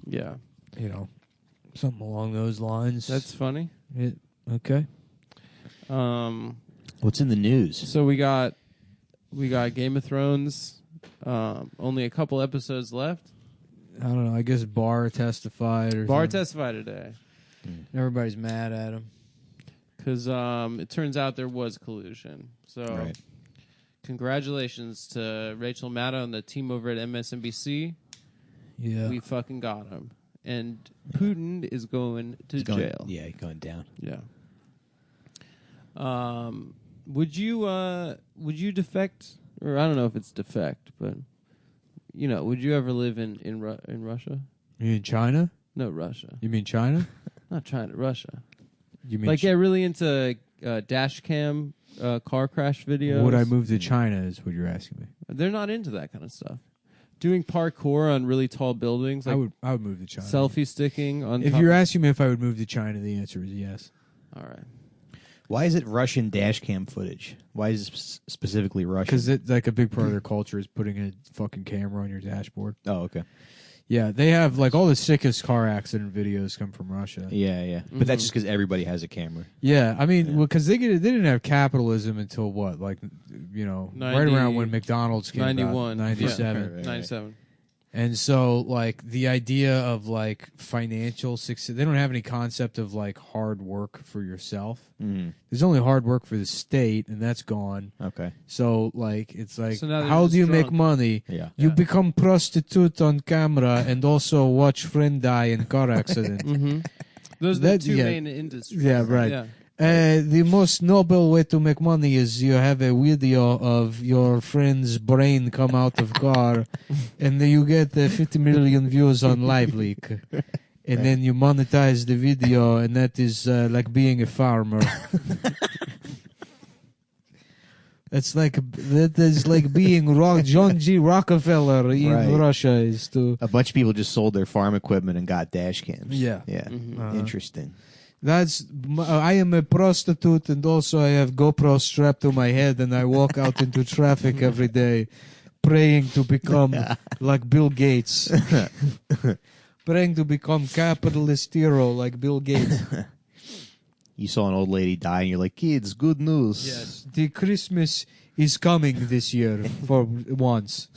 Yeah, Something along those lines. that's funny. Okay. What's in the news? So we got Game of Thrones. Only a couple episodes left. I don't know. I guess Barr testified. Barr something. testified today Everybody's mad at him. because it turns out there was collusion. So Right. congratulations to Rachel Maddow and the team over at MSNBC. Yeah. We fucking got him. And Putin is going to He's going, jail. Yeah, going down. Yeah. Would you defect, or I don't know if it's defect, but would you ever live in Russia? You mean China? No, Russia. You mean China? Not China, Russia. You mean Like get really into dash cam car crash videos. would I move to China is what you're asking me. They're not into that kind of stuff. Doing parkour on really tall buildings, like I would move to China. selfie sticking on. If top. you're asking me if I would move to China, the answer is yes. All right. Why is it Russian dash cam footage? Why is it specifically Russian? Because like a big part of their culture is putting a fucking camera on your dashboard. Oh, okay. Yeah, they have like all the sickest car accident videos come from Russia. Yeah, yeah. But that's just because everybody has a camera. Yeah, I mean, because they didn't have capitalism until what, like, right around when McDonald's came 91. out, 97. Right. 97. And so, like, the idea of, like, financial success, they don't have any concept of, like, hard work for yourself. Mm. There's only hard work for the state, and that's gone. Okay. So, like, it's like, So now they're how just do you make drunk. money? Yeah. You Yeah. become prostitute on camera and also watch friend die in car accident. Mm-hmm. Those are the That- two yeah. main industries. Yeah, right. Yeah. The most noble way to make money is you have a video of your friend's brain come out of car, and then you get 50 million views on Live Leak. And then you monetize the video, and that is like being a farmer. That is like being John G. Rockefeller in Right. Russia is to. A bunch of people just sold their farm equipment and got dash cams. Yeah. Yeah. Mhm. Interesting. I am a prostitute, and also I have GoPro strapped to my head, and I walk out into traffic every day, praying to become like Bill Gates, praying to become capitalist hero like Bill Gates. You saw an old lady die, and you're like, kids, good news. Yes, the Christmas is coming this year for once.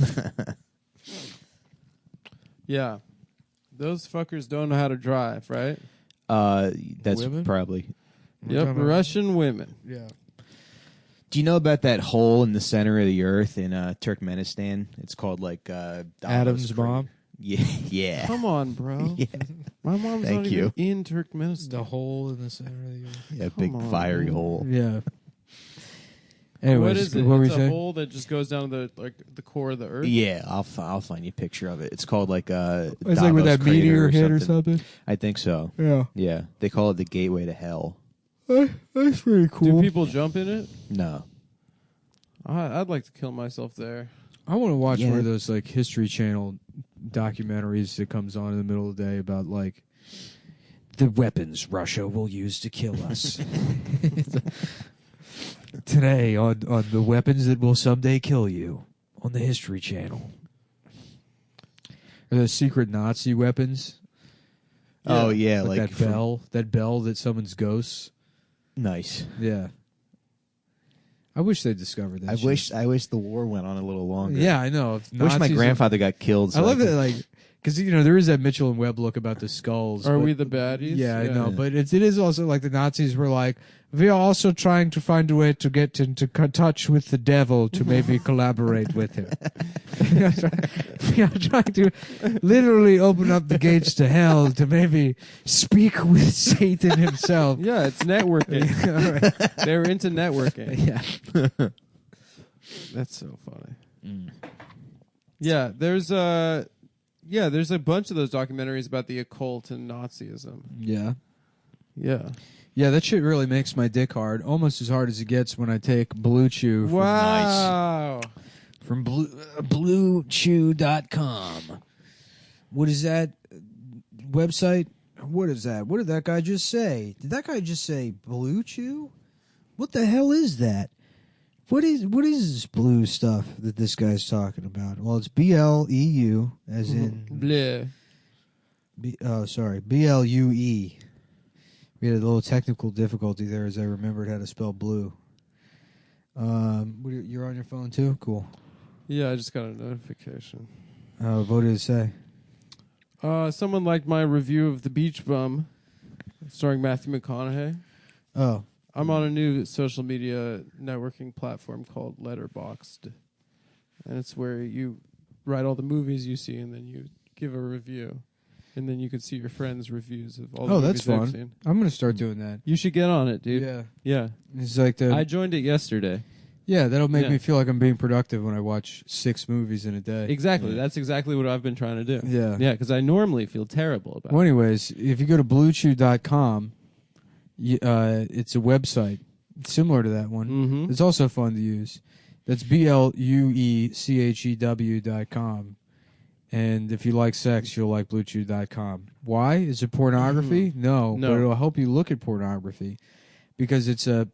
Yeah. Those fuckers don't know how to drive, right? That's Women? probably. Yep, talking about- Russian women. Yeah. Do you know about that hole in the center of the earth in Turkmenistan? It's called like Adam's Davos bomb. Yeah, yeah. Come on, bro. Yeah. My mom's Thank not you. even in Turkmenistan. The hole in the center of the earth. Yeah, big Come on, fiery man. hole. Yeah. Anyways, What is it? What were It's you a saying? hole that just goes down to the core of the earth. Yeah, I'll find you a picture of it. It's called like It's like with Davos that meteor crater hit or something. I think so. Yeah, Yeah, they call it the gateway to hell. that's pretty cool. Do people jump in it? No. I'd like to kill myself there. I want to watch Yeah. one of those like History Channel documentaries that comes on in the middle of the day about like the weapons Russia will use to kill us. Today on the weapons that will someday kill you on the History Channel. Are those secret Nazi weapons? Oh yeah, Like, like that from- bell that summons ghosts. Nice. Yeah. I wish they discovered that. shit. I wish the war went on a little longer. Yeah, I know. If I wish my Nazis- grandfather got killed. So I love could- that, like, because there is that Mitchell and Webb look about the skulls. Are but- we the baddies? Yeah, I know, but it is also like the Nazis were like, we are also trying to find a way to get into touch with the devil to maybe collaborate with him. We are trying to literally open up the gates to hell to maybe speak with Satan himself. Yeah, it's networking. All right. They're into networking. Yeah. That's so funny. Yeah, there's a bunch of those documentaries about the occult and Nazism. Yeah. Yeah. Yeah, that shit really makes my dick hard. Almost as hard as it gets when I take Blue Chew Wow. from bluechew.com. What is that website? What is that? What did that guy just say? Did that guy just say Blue Chew? What the hell is that? What is this blue stuff that this guy's talking about? Well, it's BLEU, as in Bleh. BLUE. We had a little technical difficulty there as I remembered how to spell blue. You're on your phone too? Cool. Yeah, I just got a notification. What did it say? Someone liked my review of The Beach Bum, starring Matthew McConaughey. Oh. I'm on a new social media networking platform called Letterboxd. And it's where you write all the movies you see and then you give a review. And then you can see your friends' reviews of all the movies That's they've fun. seen. I'm going to start doing that. You should get on it, dude. Yeah. Yeah. It's like I joined it yesterday. yeah, that'll make Yeah. me feel like I'm being productive when I watch 6 movies in a day. Exactly. That's exactly what I've been trying to do. Yeah. Yeah, because I normally feel terrible about Well, it. anyways, if you go to bluechew.com, it's a website similar to that one. Mm-hmm. It's also fun to use. That's BLUECHEW.com. And if you like sex, you'll like bluechew.com. Why? Is it pornography? No, No. but it'll help you look at pornography because it's a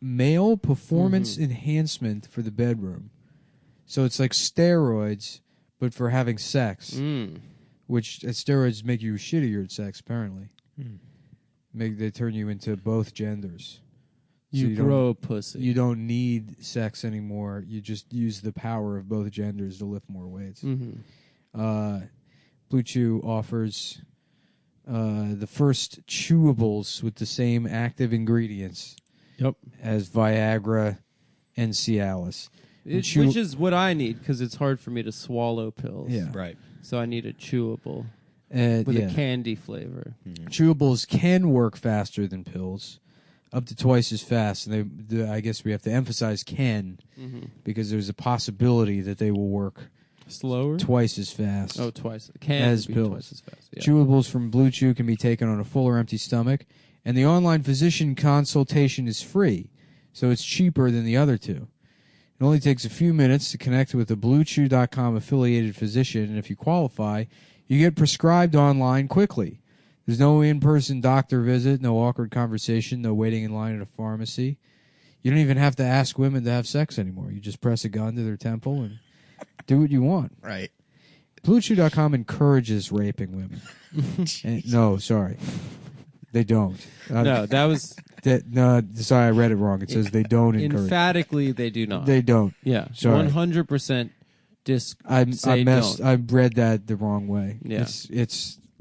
male performance enhancement for the bedroom. So it's like steroids, but for having sex, which steroids make you shittier at sex, apparently. They turn you into both genders. So You don't- grow a pussy. You don't need sex anymore. You just use the power of both genders to lift more weights. Blue Chew offers the first chewables with the same active ingredients Yep. as Viagra and Cialis. Which is what I need because it's hard for me to swallow pills. Yeah. Right. So I need a chewable with yeah. a candy flavor. Chewables can work faster than pills, up to twice as fast. And I guess we have to emphasize can because there's a possibility that they will work Slower? twice as fast. Oh, twice. Can As be pills. twice as fast. Yeah. Chewables from Blue Chew can be taken on a full or empty stomach, and the online physician consultation is free, so it's cheaper than the other two. It only takes a few minutes to connect with a BlueChew.com affiliated physician, and if you qualify, you get prescribed online quickly. There's no in-person doctor visit, no awkward conversation, no waiting in line at a pharmacy. You don't even have to ask women to have sex anymore. You just press a gun to their temple and do what you want. Right. BlueChew.com encourages raping women. No, sorry. They don't. No, that was Sorry, I read it wrong. It says they don't encourage. emphatically they do not. They don't. yeah. Sorry. 100% I say messed. don't. I read that the wrong way. Yeah. It's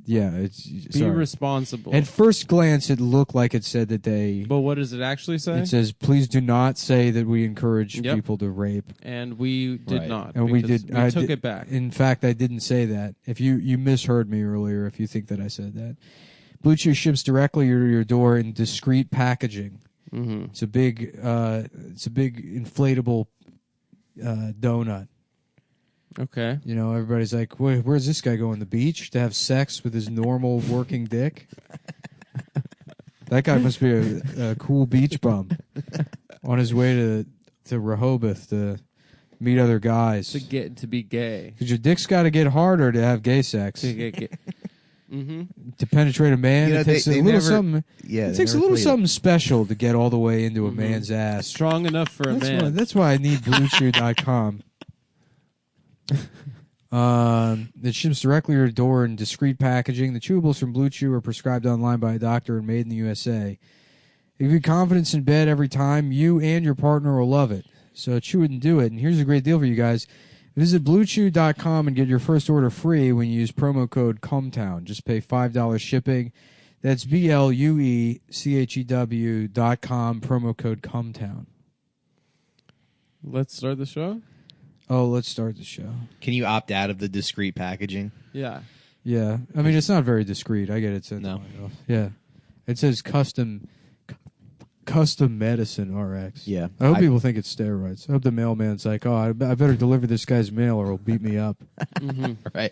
Be sorry. responsible. At first glance, it looked like it said that they. But what does it actually say? It says, "Please do not say that we encourage Yep. people to rape." And we did Right. not. And we because did. We I took did- it back. In fact, I didn't say that. If you misheard me earlier, if you think that I said that, Blue Chew ships directly to your door in discreet packaging. Mm-hmm. It's a big inflatable donut. Okay. You know, everybody's like, where's this guy going? The beach to have sex with his normal working dick? That guy must be a cool beach bum on his way to Rehoboth to meet other guys. To be gay. Because your dick's got to get harder to have gay sex. Mm-hmm. To penetrate a man, You know, it takes they a little never- something. Yeah, It they takes a never little played it. something special to get all the way into a Mhm. man's ass. Strong enough for a man. That's why I need BlueChew.com. It ships directly to your door in discreet packaging. The chewables from Blue Chew are prescribed online by a doctor and made in the USA. If you have confidence in bed every time, you and your partner will love it. So chew it and do it. And here's a great deal for you guys. Visit BlueChew.com and get your first order free when you use promo code CUMTOWN. Just pay $5 shipping. That's BlueChew.com, promo code CUMTOWN. Let's start the show? Oh, let's start the show. Can you opt out of the discreet packaging? Yeah. Yeah. I mean, it's not very discreet. I get it sent No. to my house. Yeah. It says custom medicine RX. Yeah. I hope people think it's steroids. I hope the mailman's like, oh, I better deliver this guy's mail or he'll beat me up. Mm-hmm. Right.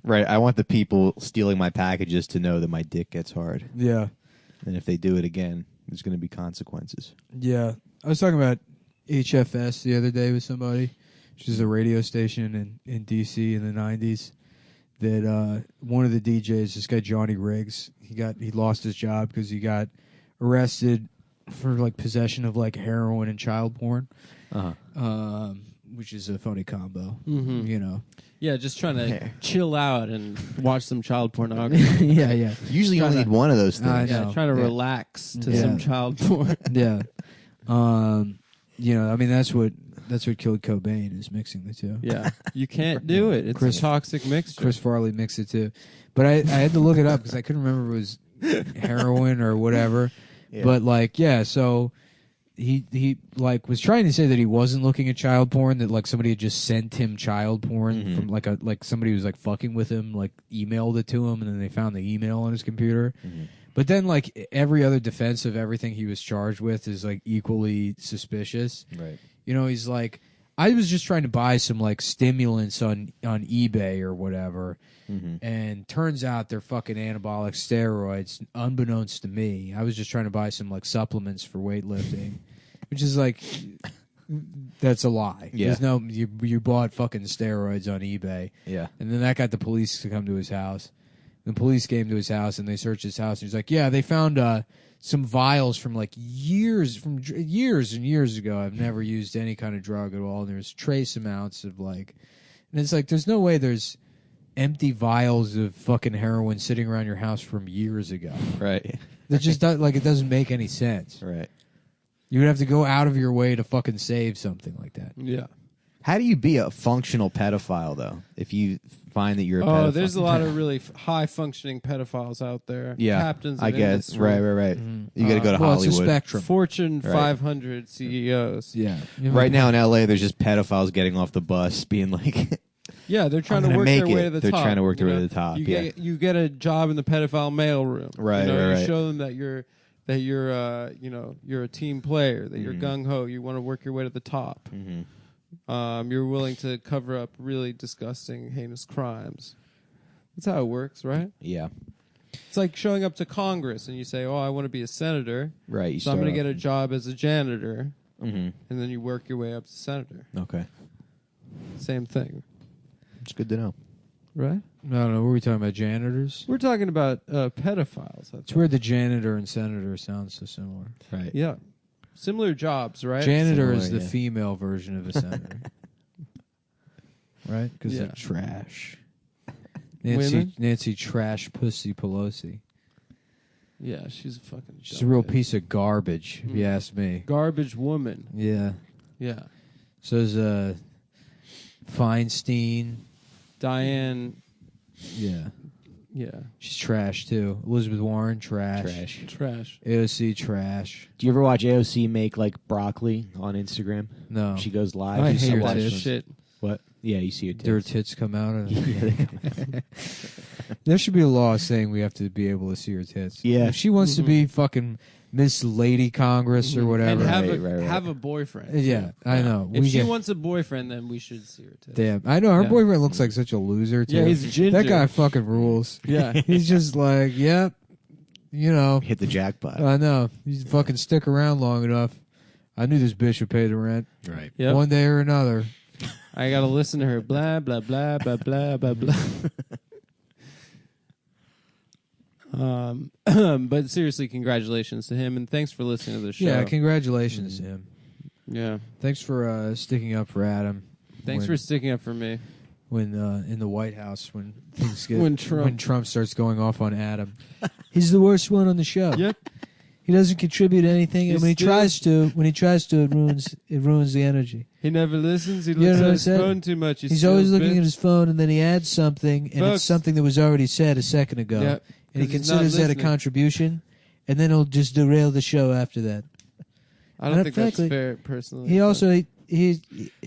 Right. I want the people stealing my packages to know that my dick gets hard. Yeah. And if they do it again, there's going to be consequences. Yeah. I was talking about HFS the other day with somebody, which is a radio station in D.C. in the 90s, that one of the DJs, this guy Johnny Riggs, he lost his job because he got arrested for like possession of like heroin and child porn, which is a funny combo, Mm-hmm. you know. Yeah, just trying to chill out and watch some child pornography. Yeah. Usually you only need one of those things. I Yeah, know. trying to Yeah. relax to Yeah. some child porn. Yeah. You know, I mean, that's what killed Cobain is mixing the two. Yeah, you can't do it. It's Chris- a toxic mixture. Chris Farley mixed it too. But I had to look it up because I couldn't remember if it was heroin or whatever. Yeah. But like, yeah, so he like was trying to say that he wasn't looking at child porn, that like somebody had just sent him child porn from like somebody who was like fucking with him, like emailed it to him, and then they found the email on his computer. But then like every other defense of everything he was charged with is like equally suspicious. Right. You know, he's like, I was just trying to buy some like stimulants on eBay or whatever, and turns out they're fucking anabolic steroids, unbeknownst to me. I was just trying to buy some like supplements for weightlifting, which is like, that's a lie. Yeah. There's no, you bought fucking steroids on eBay, Yeah. and then that got the police to come to his house. The police came to his house and they searched his house, and he's like, yeah, they found some vials from like years and years ago. I've never used any kind of drug at all. And there's trace amounts of like, and it's like, there's no way there's empty vials of fucking heroin sitting around your house from years ago. Right. That just like, it doesn't make any sense. Right. You would have to go out of your way to fucking save something like that. Yeah. How do you be a functional pedophile, though, if you find that you're a pedophile? Oh, there's a lot of really high functioning pedophiles out there. Yeah, Captains of I guess. industry. Right. You got to go to Well, Hollywood. it's a spectrum. Fortune Right. 500 CEOs. Yeah. Right now in LA, there's just pedophiles getting off the bus, being like, Yeah, they're trying I'm to gonna work make their way it. to the They're top. trying to work their you way know? to the top, You yeah. get a job in the pedophile mailroom. Right, you know, right. You show them that you're a team player, that you're gung ho. You want to work your way to the top. You're willing to cover up really disgusting, heinous crimes. That's how it works, right? yeah, It's like showing up to Congress and you say, "Oh, I want to be a senator, right. You so I'm start going to off- get a job as a janitor," Mhm. and then you work your way up to senator. Okay, Same thing, it's good to know. right? I don't know. Were we talking about janitors? We're talking about pedophiles. It's weird the janitor and senator sound so similar. Right. Yeah, similar jobs, right? Janitor is Similar, the yeah. female version of a senator. Right? Because Yeah. they're trash. Women? Nancy Trash Pussy Pelosi. Yeah, she's a fucking. She's a real dumbass. piece of garbage, if you ask me. Garbage woman. Yeah. Yeah, So is Feinstein. Diane. Yeah. Yeah, She's trash, too. Elizabeth Warren, trash. trash. AOC, trash. Do you ever watch AOC make like broccoli on Instagram? No. She goes live. I You hate see her watch tits. them? Shit. What? Yeah, you see your Their tits. tits come out. There should be a law saying we have to be able to see her tits. Yeah. If she wants to be fucking Miss Lady Congress or whatever. And Right. have a boyfriend. Yeah, I know. If We she get- wants a boyfriend, then we should see her tits. Damn, I know her Yeah. boyfriend looks like such a loser too. Yeah, he's ginger. That guy fucking rules. Yeah. He's just like, yep, you know. Hit the jackpot. I know. You fucking stick around long enough. I knew this bitch would pay the rent Right. Yep. one day or another. I gotta listen to her. Blah blah blah blah blah blah blah. But seriously, congratulations to him, and thanks for listening to the show. Yeah, congratulations to him. Yeah. Thanks for sticking up for Adam. Thanks for sticking up for me. when in the White House when things get When Trump starts going off on Adam. He's the worst one on the show. Yep. He doesn't contribute anything, and He's when he still- tries to, it ruins the energy. He never listens. He You know looks what at I his said? phone too much. He's always looking bitch. at his phone, and then he adds something, and Folks. it's something that was already said a second ago, Yep, and he 'cause he's not considers that a listening. contribution, and then he'll just derail the show after that. I don't And think that's frankly, fair, personally. He but also he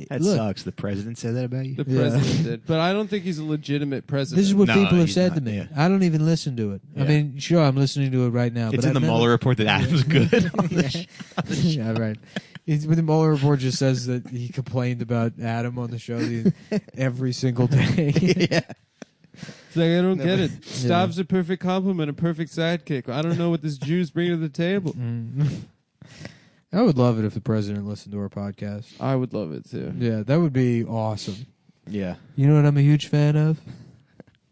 That look. sucks. The president said that about you? the Yeah. president did, but I don't think he's a legitimate president. This is what No, people have he's said not, to me. yeah. I don't even listen to it. I Yeah. mean, sure, I'm listening to it right now. It's but in I've the never- Mueller report that Adam's good. On the Yeah, right. But the Mueller report just says that he complained about Adam on the show every single day. yeah. It's like, I don't get it. Stav's a perfect compliment, a perfect sidekick. I don't know what this Jew's bring to the table. I would love it if the president listened to our podcast. I would love it too. Yeah, that would be awesome. Yeah. You know what I'm a huge fan of?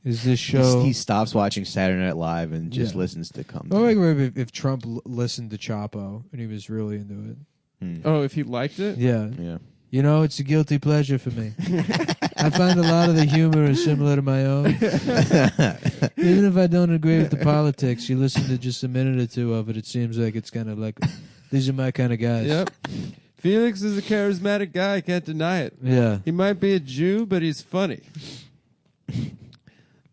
Is this show? He stops watching Saturday Night Live and just Yeah. listens to come. Oh, like if Trump listened to Chapo and he was really into it. Oh, if he liked it? Yeah. Yeah. You know, it's a guilty pleasure for me. I find a lot of the humor is similar to my own. Even if I don't agree with the politics, you listen to just a minute or two of it, it seems like it's kind of like, these are my kind of guys. Yep. Felix is a charismatic guy. I can't deny it. Yeah. He might be a Jew, but he's funny.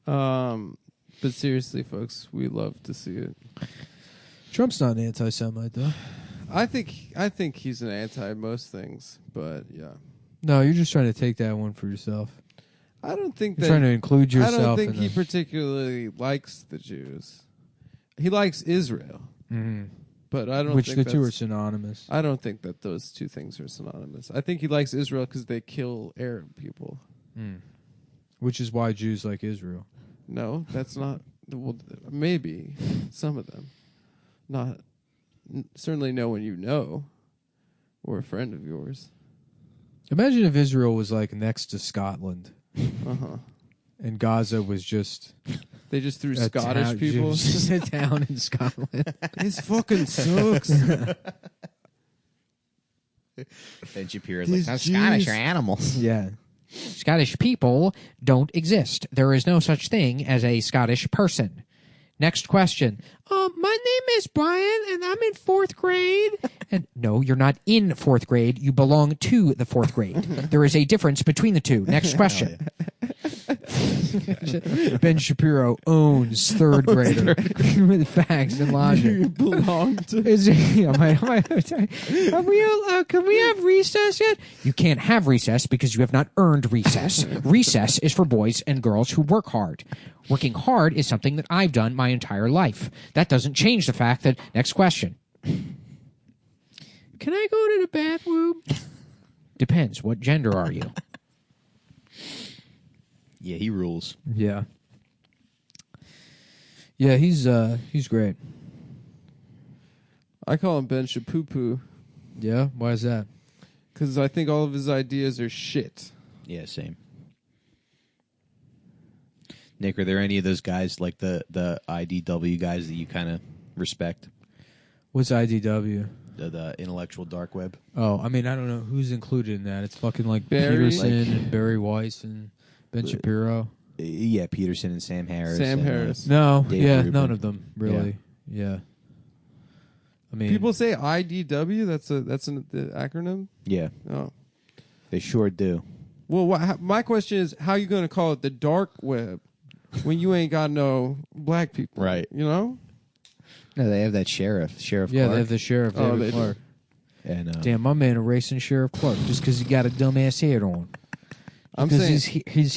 But seriously, folks, we love to see it. Trump's not an anti-Semite, though. I think he's an anti most things, but yeah, No, you're just trying to take that one for yourself. I don't think You're that trying to include I yourself. don't think in he the- particularly likes the Jews. He likes Israel, Mhm. but I don't Which think the two are that's- synonymous. I don't think that those two things are synonymous. I think he likes Israel because they kill Arab people. Mm. Which is why Jews like Israel. No, that's not. Well, maybe some of them, not certainly no one you know, or a friend of yours. Imagine if Israel was like next to Scotland, Uh-huh. and Gaza was just They just threw a Scottish town, people. just a town in Scotland. This fucking sucks. Ben Shapiro's These like, Jews- Scottish are animals. Yeah. Scottish people don't exist. There is no such thing as a Scottish person. Next question. My name is Brian, and I'm in 4th grade. And no, you're not in 4th grade. You belong to the 4th grade. There is a difference between the two. Next question. Ben Shapiro owns third grader with facts and logic. belong to. Can we have recess yet? You can't have recess because you have not earned recess. Recess is for boys and girls who work hard. Working hard is something that I've done my entire life. That doesn't change the fact that... Next question. Can I go to the bathroom? Depends. What gender are you? Yeah, he rules. Yeah. Yeah, he's great. I call him Ben Shapoopoo Yeah, why is that? because I think all of his ideas are shit. Yeah, same. Nick, are there any of those guys like the IDW guys that you kind of respect? What's IDW? The intellectual dark web? Oh, I mean, I don't know who's included in that. It's fucking like Barry? Peterson Like- and Barry Weiss and Ben Shapiro. Yeah, Peterson and Sam Harris. Sam and, Harris. No, Dave yeah, Rubin. none of them really. Yeah. I mean, People say IDW. That's the acronym. Yeah, Oh. they sure do. Well, my question is, how you going to call it the dark web when you ain't got no black people? Right. You know? No, they have that Sheriff yeah, Clark. they have the sheriff, Oh, David they do. Clark. and, Damn, my man erasing Sheriff Clark just because he got a dumbass head on. I'm Because saying he's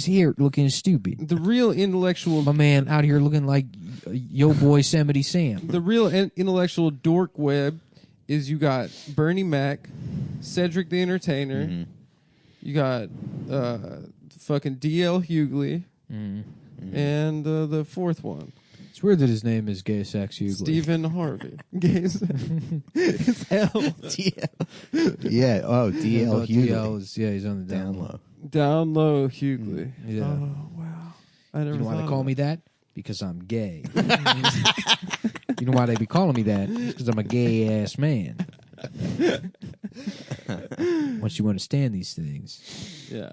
here looking stupid. the real intellectual, My man out here looking like yo boy Yosemite Sam. the real intellectual dork web is you got Bernie Mac, Cedric the Entertainer, Mm-hmm. you got fucking D.L. Hughley, and the fourth one, It's weird that his name is Gay Sex Hughley. Stephen Harvey. It's L. Yeah. Oh, DL DL Hughley. is, yeah, he's on the down low. Down low Hughley. Yeah. Oh wow! I never. You know why they thought call of me that? Because I'm gay. You know why they be calling me that? Because I'm a gay ass man. Once you understand these things. that. Yeah.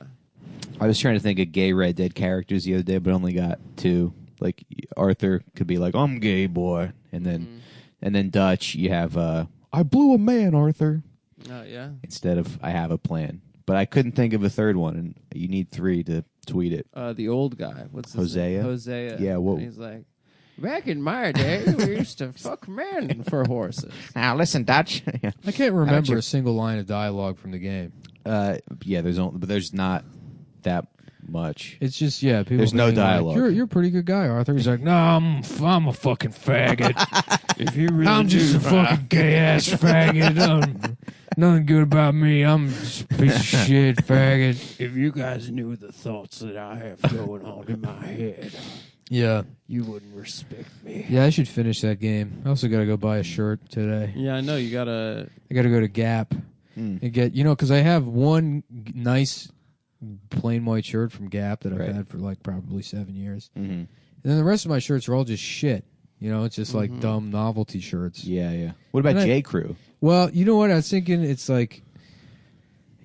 I was trying to think of gay Red Dead characters the other day, but only got two. Like Arthur could be like, "I'm gay, boy," and then Dutch, you have "I blew a man, Arthur," Oh yeah. instead of "I have a plan." But I couldn't think of a third one, and you need three to tweet it. The old guy. What's his Hosea? name? Hosea. Yeah, what- And he's like, back in my day, we used to fuck men for horses. Now listen, Dutch. Yeah. I can't remember a single line of dialogue from the game. Yeah, there's not that much. It's just people. There's no being like, dialogue. you're a pretty good guy, Arthur. He's like, no, I'm a fucking faggot. If you really I'm just a fucking gay ass faggot. Nothing good about me. I'm just a piece of shit faggot. If you guys knew the thoughts that I have going on in my head, Yeah, you wouldn't respect me. yeah. I should finish that game. I also got to go buy a shirt today. Yeah, I know. You gotta. I got to go to Gap and get because I have one nice plain white shirt from Gap that I've Right. had for like probably 7 years, Mm-hmm. and then the rest of my shirts are all just shit. It's just like dumb novelty shirts. Yeah, yeah. What about And I- J. Crew? Well, you know what I was thinking? It's like,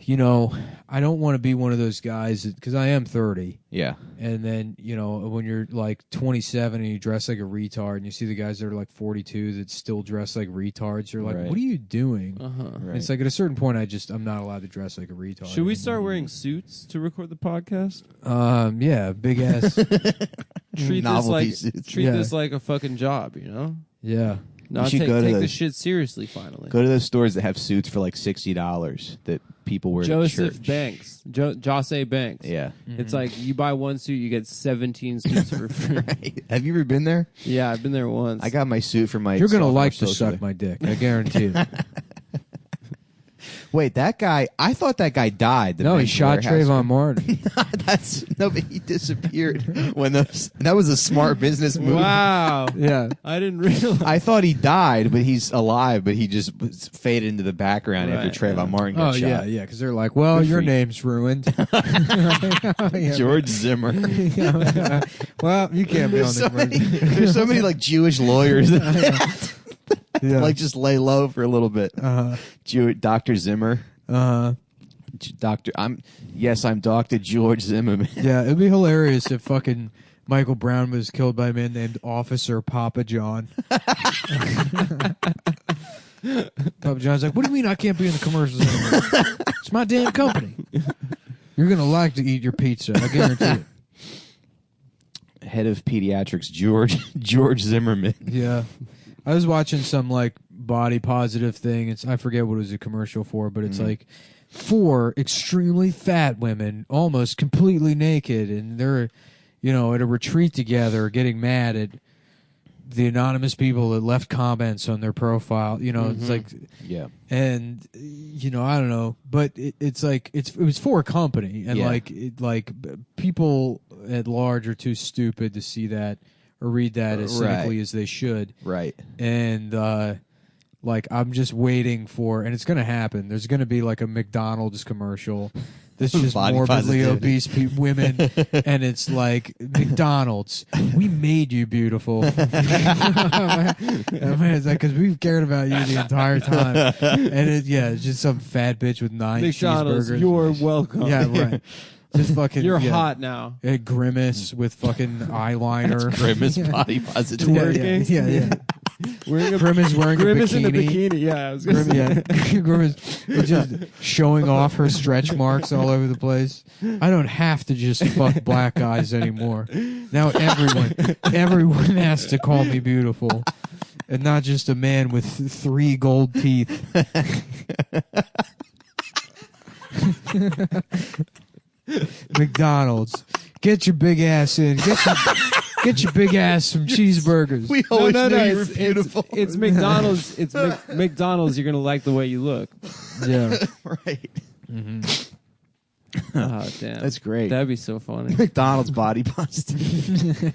I don't want to be one of those guys because I am 30. Yeah, And then, when you're like 27 and you dress like a retard and you see the guys that are like 42 that still dress like retards, you're like, Right. what are you doing? right. It's like at a certain point, I'm not allowed to dress like a retard. Should we start wearing suits to record the podcast? Yeah, big ass. Treat Novelty this suits. treat Yeah. this like a fucking job, Yeah. Not should take go to this those- shit seriously. Finally, Go to those stores that have suits for like $60 that people wear to Joseph church. Banks, Jose Banks. Yeah. It's like you buy one suit, you get 17 suits for free. Have you ever been there? Yeah, I've been there once. I got my suit for my. You're going to sophomore like to social suck my dick. I guarantee it. Wait, that guy. I thought that guy died. the No, he men's shot warehouse. Trayvon Martin. But he disappeared when that was a smart business move. Wow, Yeah. I didn't realize. I thought he died, but he's alive. But he just faded into the background Right, after Trayvon yeah. Martin got Oh, shot. yeah, because they're like, well, Good your for you. name's ruined. Yeah. George Zimmer. Well, you can't be on There's this. so many. There's so many like Jewish lawyers that Yeah. like just lay low for a little bit. Dr. Zimmer. Doctor, I'm Dr. George Zimmerman. Yeah, it'd be hilarious if fucking Michael Brown was killed by a man named Officer Papa John. Papa John's like, what do you mean I can't be in the commercials anymore? It's my damn company. You're going to like to eat your pizza. I guarantee it. Head of pediatrics, George Zimmerman. Yeah. I was watching some like body positive thing. I forget what it was a commercial for, but it's like 4 extremely fat women, almost completely naked, and they're, at a retreat together, getting mad at the anonymous people that left comments on their profile. It's like, Yeah. and I don't know, but it's like it was for a company, and Yeah. people at large are too stupid to see that or read that as cynically Right. as they should. Right. And I'm just waiting for, and it's going to happen. There's going to be like a McDonald's commercial that's just Body morbidly positivity. obese women, and it's like, McDonald's, we made you beautiful. It's like, because we've cared about you the entire time, and it's just some fat bitch with 9 McDonald's, cheeseburgers. you're welcome. Yeah, right. Just fucking. You're yeah. hot now. A grimace with fucking eyeliner. Grimace body Yeah, positivity. yeah. Wearing a Grimace wearing Grimace a bikini. in a bikini. Yeah, I was gonna Grimace, say. yeah. Grimace is just showing off her stretch marks all over the place. I don't have to just fuck black guys anymore. Now everyone has to call me beautiful, and not just a man with 3 gold teeth. McDonald's. Get your big ass in. Get your big ass some cheeseburgers. We always knew you were it's beautiful. It's McDonald's. It's McDonald's. You're gonna like the way you look. Yeah. Right. Oh damn, That's great. That'd be so funny. McDonald's body positivity.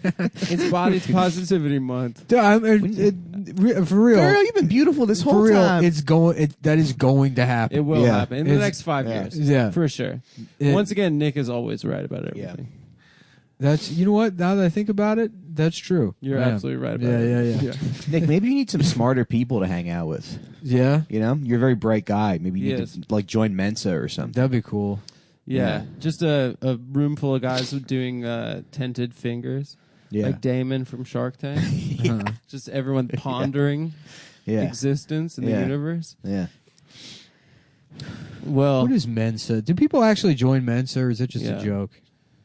It's Body Positivity Month. Dude, for real. Girl, you've been beautiful this For whole real, time. that is going to happen. It will Yeah. happen in the It's- next 5 yeah. years. Yeah. for sure. It- Once again, Nick is always right about everything. That's you know what? Now that I think about it, that's true. You're Yeah. absolutely right about Yeah, it. yeah. Nick, maybe you need some smarter people to hang out with. Yeah, You know, you're a very bright guy. Maybe you need Yes. to like join Mensa or something. that'd be cool. Yeah. Just a room full of guys doing tented fingers, Yeah, like Damon from Shark Tank. Uh-huh. Just everyone pondering yeah, existence in the Yeah. universe. yeah. Well, What is Mensa? Do people actually join Mensa, or is it just Yeah. a joke?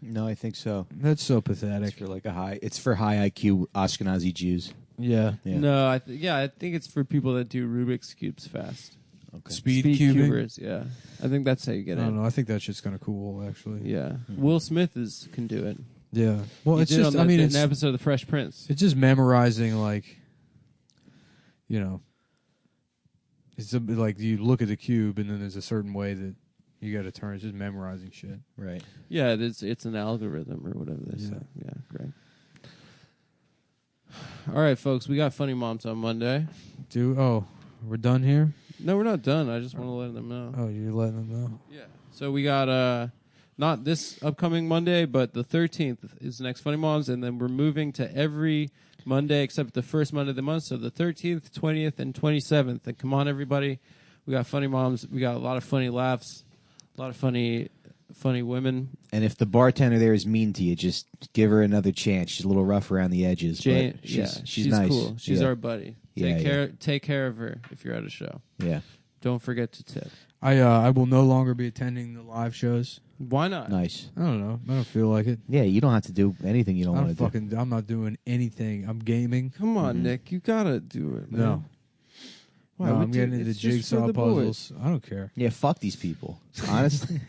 No, I think so. That's so It's pathetic. for like It's for high IQ Ashkenazi Jews. Yeah. Yeah. no, I think it's for people that do Rubik's cubes fast. Okay. Speed cubing. cubers, yeah. I think that's how you I get don't in. know. I think that's just kind of cool, actually. Yeah, Will Smith can do it. Yeah. Well, He it's did just. on I mean, an it's episode of The Fresh Prince. it's just memorizing, like, you know, it's like you look at the cube, and then there's a certain way that you got to turn. It's just memorizing shit. Right. Yeah, it's an algorithm or whatever they say. Yeah. Yeah, great. All right, folks, we got Funny Moms on Monday. We're done here. No, we're not done. I just want to let them know. Oh, you're letting them know. Yeah. So we got not this upcoming Monday, but the 13th is the next Funny Moms, and then we're moving to every Monday except the first Monday of the month. So the 13th, 20th, and 27th. And come on, everybody. We got Funny Moms. We got a lot of funny laughs, a lot of funny women. And if the bartender there is mean to you, just give her another chance. She's a little rough around the edges, Jane, but yeah, she's nice. cool. She's Yeah. our buddy. Yeah, Take care of her if you're at a show. Yeah, Don't forget to tip. I will no longer be attending the live shows. Why not? nice. I don't know. I don't feel like it. Yeah, you don't have to do anything you don't want to do. I'm not doing anything. I'm gaming. Come on, Nick. You gotta do it. Man. No. Why? No, We I'm do- getting into it's just for jigsaw the boys. puzzles. I don't care. Yeah, fuck these people. Honestly,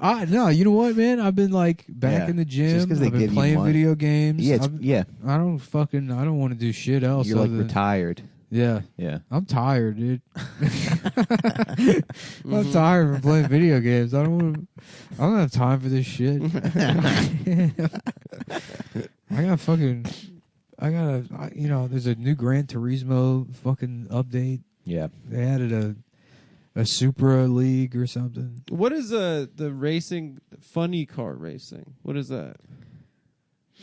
No, you know what, man? I've been like back Yeah. in the Just gym. 'cause they I've been give you playing money. video games. yeah, I don't want to do shit else. you're like other than- retired. Yeah. Yeah, I'm tired, dude. I'm tired from playing video games. I don't have time for this shit. There's a new Gran Turismo fucking update. yeah. They added a Supra League or something. What is the racing funny car racing? What is that?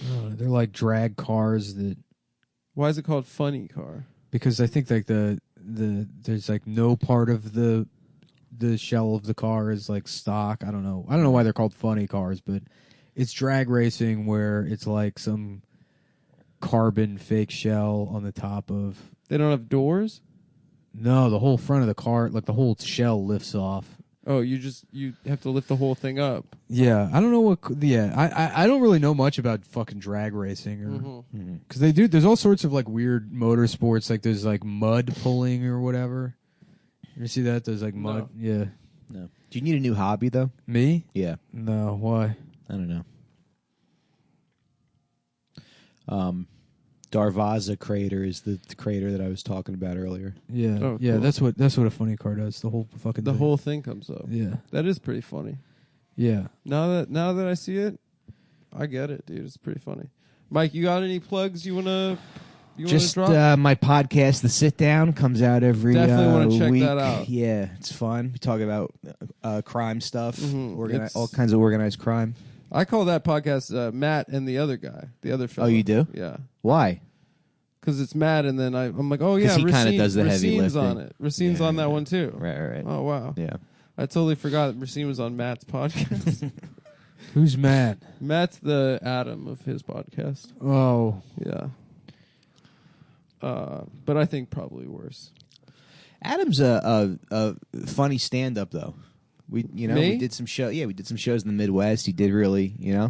They're like drag cars that, Why is it called funny car? because I think like there's like no part of the shell of the car is like stock. I don't know why they're called funny cars, but it's drag racing where it's like some carbon fake shell on the top of. They don't have doors. No, the whole front of the car, like the whole shell lifts off. Oh, you have to lift the whole thing up. Yeah, I don't know what. Yeah, I don't really know much about fucking drag racing or Mm-hmm. because they do. There's all sorts of like weird motorsports. Like there's like mud pulling or whatever. You see that? There's like mud. No. Yeah. No. Do you need a new hobby though? Me? Yeah, No. Why? I don't know. Darvaza crater is the crater that I was talking about earlier. Yeah. Oh, yeah. cool. That's what a funny car does. The whole fucking. The thing. whole thing comes up. Yeah. That is pretty funny. Yeah. Now that I see it, I get it, dude. It's pretty funny. Mike, you got any plugs you wanna Just drop? my podcast, The Sit Down, comes out every Definitely wanna check week. that out. Yeah, it's fun. We talk about crime stuff, Mhm. It's- all kinds of organized crime. I call that podcast Matt and the other guy, the other fellow. Oh, you do? Yeah. Why? Because it's Matt, and then I'm like, oh yeah, 'Cause he kinda Racine- does the heavy Racine's lifting. on it. Racine's Yeah, on that yeah. one too. Right. Oh wow. Yeah. I totally forgot that Racine was on Matt's podcast. Who's Matt? Matt's the Adam of his podcast. Oh. Yeah. But I think probably worse. Adam's a funny stand up though. We Me? we did some show. Yeah, we did some shows in the Midwest. He did really, Yeah.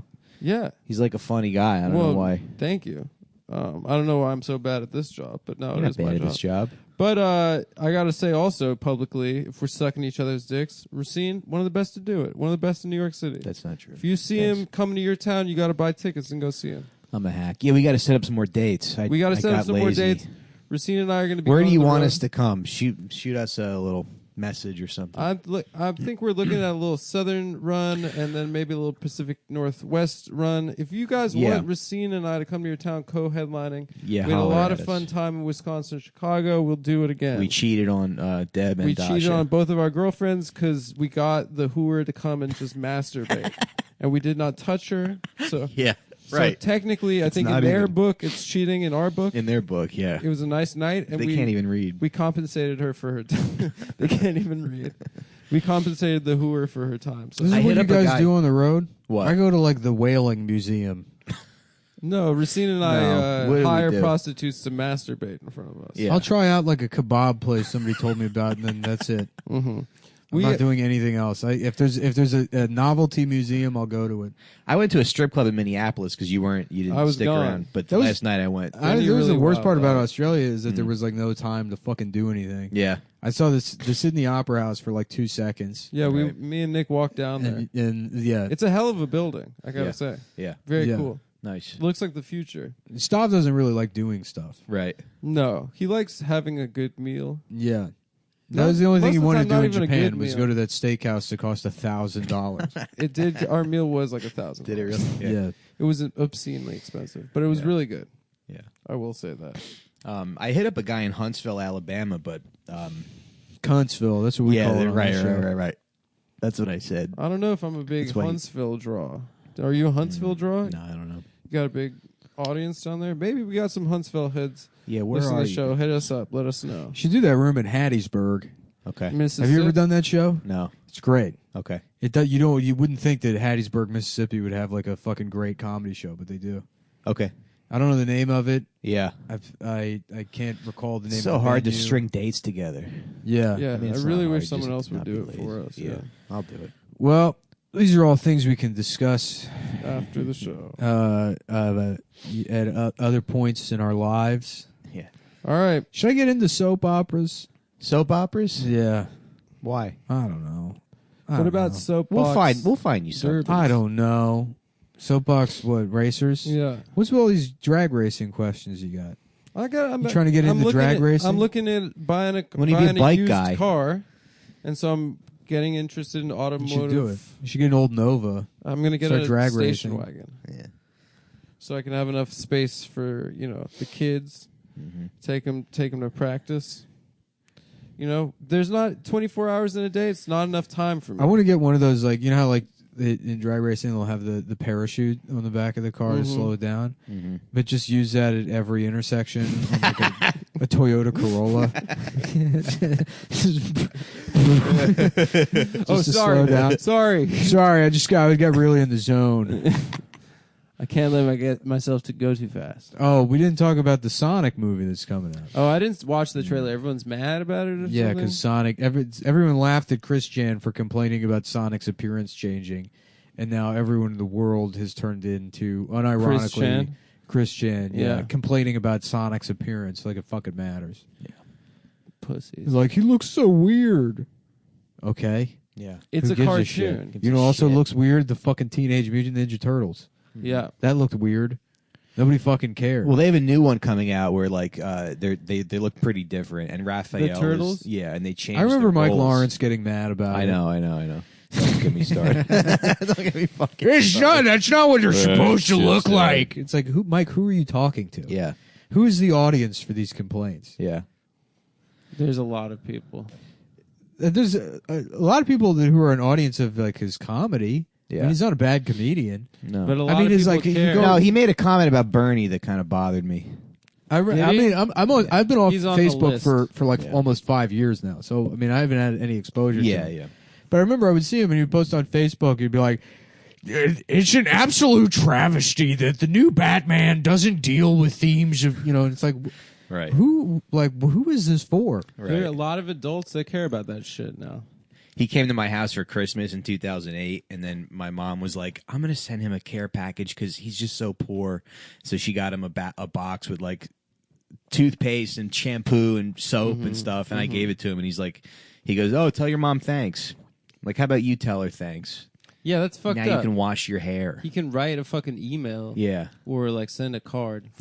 he's like a funny guy. I don't well, know why. Thank you. I don't know why I'm so bad at this job, but no, You're it not is my bad at job. this job. But I gotta say also publicly, if we're sucking each other's dicks, Racine, one of the best to do it. One of the best in New York City. That's not true. If you see him coming to your town, you got to buy tickets and go see him. I'm a hack. Yeah, we got to set up some more dates. We got to set up some more lazy. dates. Racine and I are going to be. Where do going you on the want road. us to come? Shoot us a little message or something. I think we're looking at a little southern run and then maybe a little Pacific Northwest run. If you guys want Racine and I to come to your town co-headlining, Yeah, we had a holler lot at of us. fun time in Wisconsin and Chicago. We'll do it again. We cheated on Deb and We Dasha. cheated on both of our girlfriends because we got the hooer to come and just masturbate. And we did not touch her. So, Yeah, so right. technically, I think in not their even- book, it's cheating. In our book, In their book, yeah. it was a nice night. And They can't even read. We compensated her for her time. They can't even read. We compensated the hooer for her time. So This I is what hit you up a guys guy- do on the road? What? I go to like the whaling museum. no, Racine and No, I what do we hire do? prostitutes to masturbate in front of us. Yeah. I'll try out like a kebab place somebody told me about, and then that's it. Mm-hmm. I'm not doing anything else. If there's a novelty museum, I'll go to it. I went to a strip club in Minneapolis because you didn't I was stick gone. around. But That was- last night I went. you There was really the worst wild part about out. Australia is that there was like no time to fucking do anything. Yeah. I saw the Sydney Opera House for like 2 seconds. Yeah, Right. me and Nick walked down there. And yeah, It's a hell of a building, I gotta Yeah. say. Yeah. Very Yeah. cool. Nice. Looks like the future. Stav doesn't really like doing stuff. Right. No, he likes having a good meal. Yeah. No, That was the only most thing he of the wanted time, to do not in even a Japan good was meal. go to that steakhouse that cost $1,000. It did. Our meal was like $1,000. Did it really? yeah. It was obscenely expensive, but it was Yeah. really good. Yeah. I will say that. I hit up a guy in Huntsville, Alabama, but Cuntsville. That's what we call it. On this show. right. That's what I said. I don't know if I'm a big That's why you- Huntsville draw. Are you a Huntsville draw? No, I don't know. You got a big audience down there? Maybe we got some Huntsville heads. Yeah, where Listen to are the you? show. Hit us up. Let us know. You should do that room in Hattiesburg. Okay. Mississippi. Have you ever done that show? No. It's great. Okay. It does, you wouldn't think that Hattiesburg, Mississippi would have like a fucking great comedy show, but they do. Okay. I don't know the name of it. Yeah. I can't recall the name. It's so of the hard to venue. string dates together. Yeah. Yeah, I, mean, it's really not wish hard, someone just else would not do be it for lazy. us. Yeah. I'll do it. Well, these are all things we can discuss After the show. at other points in our lives. Yeah. All right. Should I get into soap operas? Soap operas? Yeah. Why? I don't know. What about soap We'll box? find you something. Derby? I don't know. Soapbox, what, racers? Yeah. What's with all these drag racing questions you got? I'm You trying to get I'm into looking drag at- racing? I'm looking at buying a When you be a bike used guy. car, and so I'm getting interested in You automotive. should do it. You should get an old Nova. I'm going to get Start a drag station racing. wagon, Yeah. so I can have enough space for the kids. Take them to practice. There's not 24 hours in a day. It's not enough time for me. I want to get one of those, like, you know how, like, in drag racing, they'll have the parachute on the back of the car to slow it down? But just use that at every intersection on, like, a Toyota Corolla. Just oh, to sorry. slow down. Sorry. Sorry, I got really in the zone. I can't let myself to go too fast. Oh, we didn't talk about the Sonic movie that's coming out. Oh, I didn't watch the trailer. Everyone's mad about it or Yeah, something? because Sonic. Everyone laughed at Chris Chan for complaining about Sonic's appearance changing, and now everyone in the world has turned into unironically Chris Chan. Yeah, Yeah. complaining about Sonic's appearance like it fucking matters. Pussies. He's like, he looks so weird. Okay, Yeah. It's Who a gives cartoon. shit? You know, also shit. looks weird. The fucking Teenage Mutant Ninja Turtles. Yeah. That looked weird. Nobody fucking cared. Well, they have a new one coming out where like they look pretty different, and Raphael. The Turtles? And they changed. I remember their Mike roles. Lawrence getting mad about I it. know. Don't get me started. Don't get me fucking. That's not what you're supposed to shit, look yeah. like. It's like, Mike, who are you talking to? Yeah. Who is the audience for these complaints? Yeah. There's a lot of people. There's a lot of people who are an audience of like his comedy. I Yeah. mean, he's not a bad comedian. No. But a lot I mean, of it's people like you care. go- No, he made a comment about Bernie that kind of bothered me. I Did he? mean, I've been off He's on the Facebook for like Yeah. almost 5 years now. So I mean, I haven't had any exposure. to him. Yeah. But I remember I would see him and he'd post on Facebook. He'd be like, "It's an absolute travesty that the new Batman doesn't deal with themes of And it's like, Right. who is this for? There are a lot of adults that care about that shit now. He came to my house for Christmas in 2008, and then my mom was like, "I'm gonna send him a care package because he's just so poor." So she got him a box with like toothpaste and shampoo and soap and stuff, and I gave it to him, and he goes, "Oh, tell your mom thanks." Like, how about you tell her thanks? Yeah, that's fucked Now up. you can wash your hair. He can write a fucking email. Yeah. Or like send a card.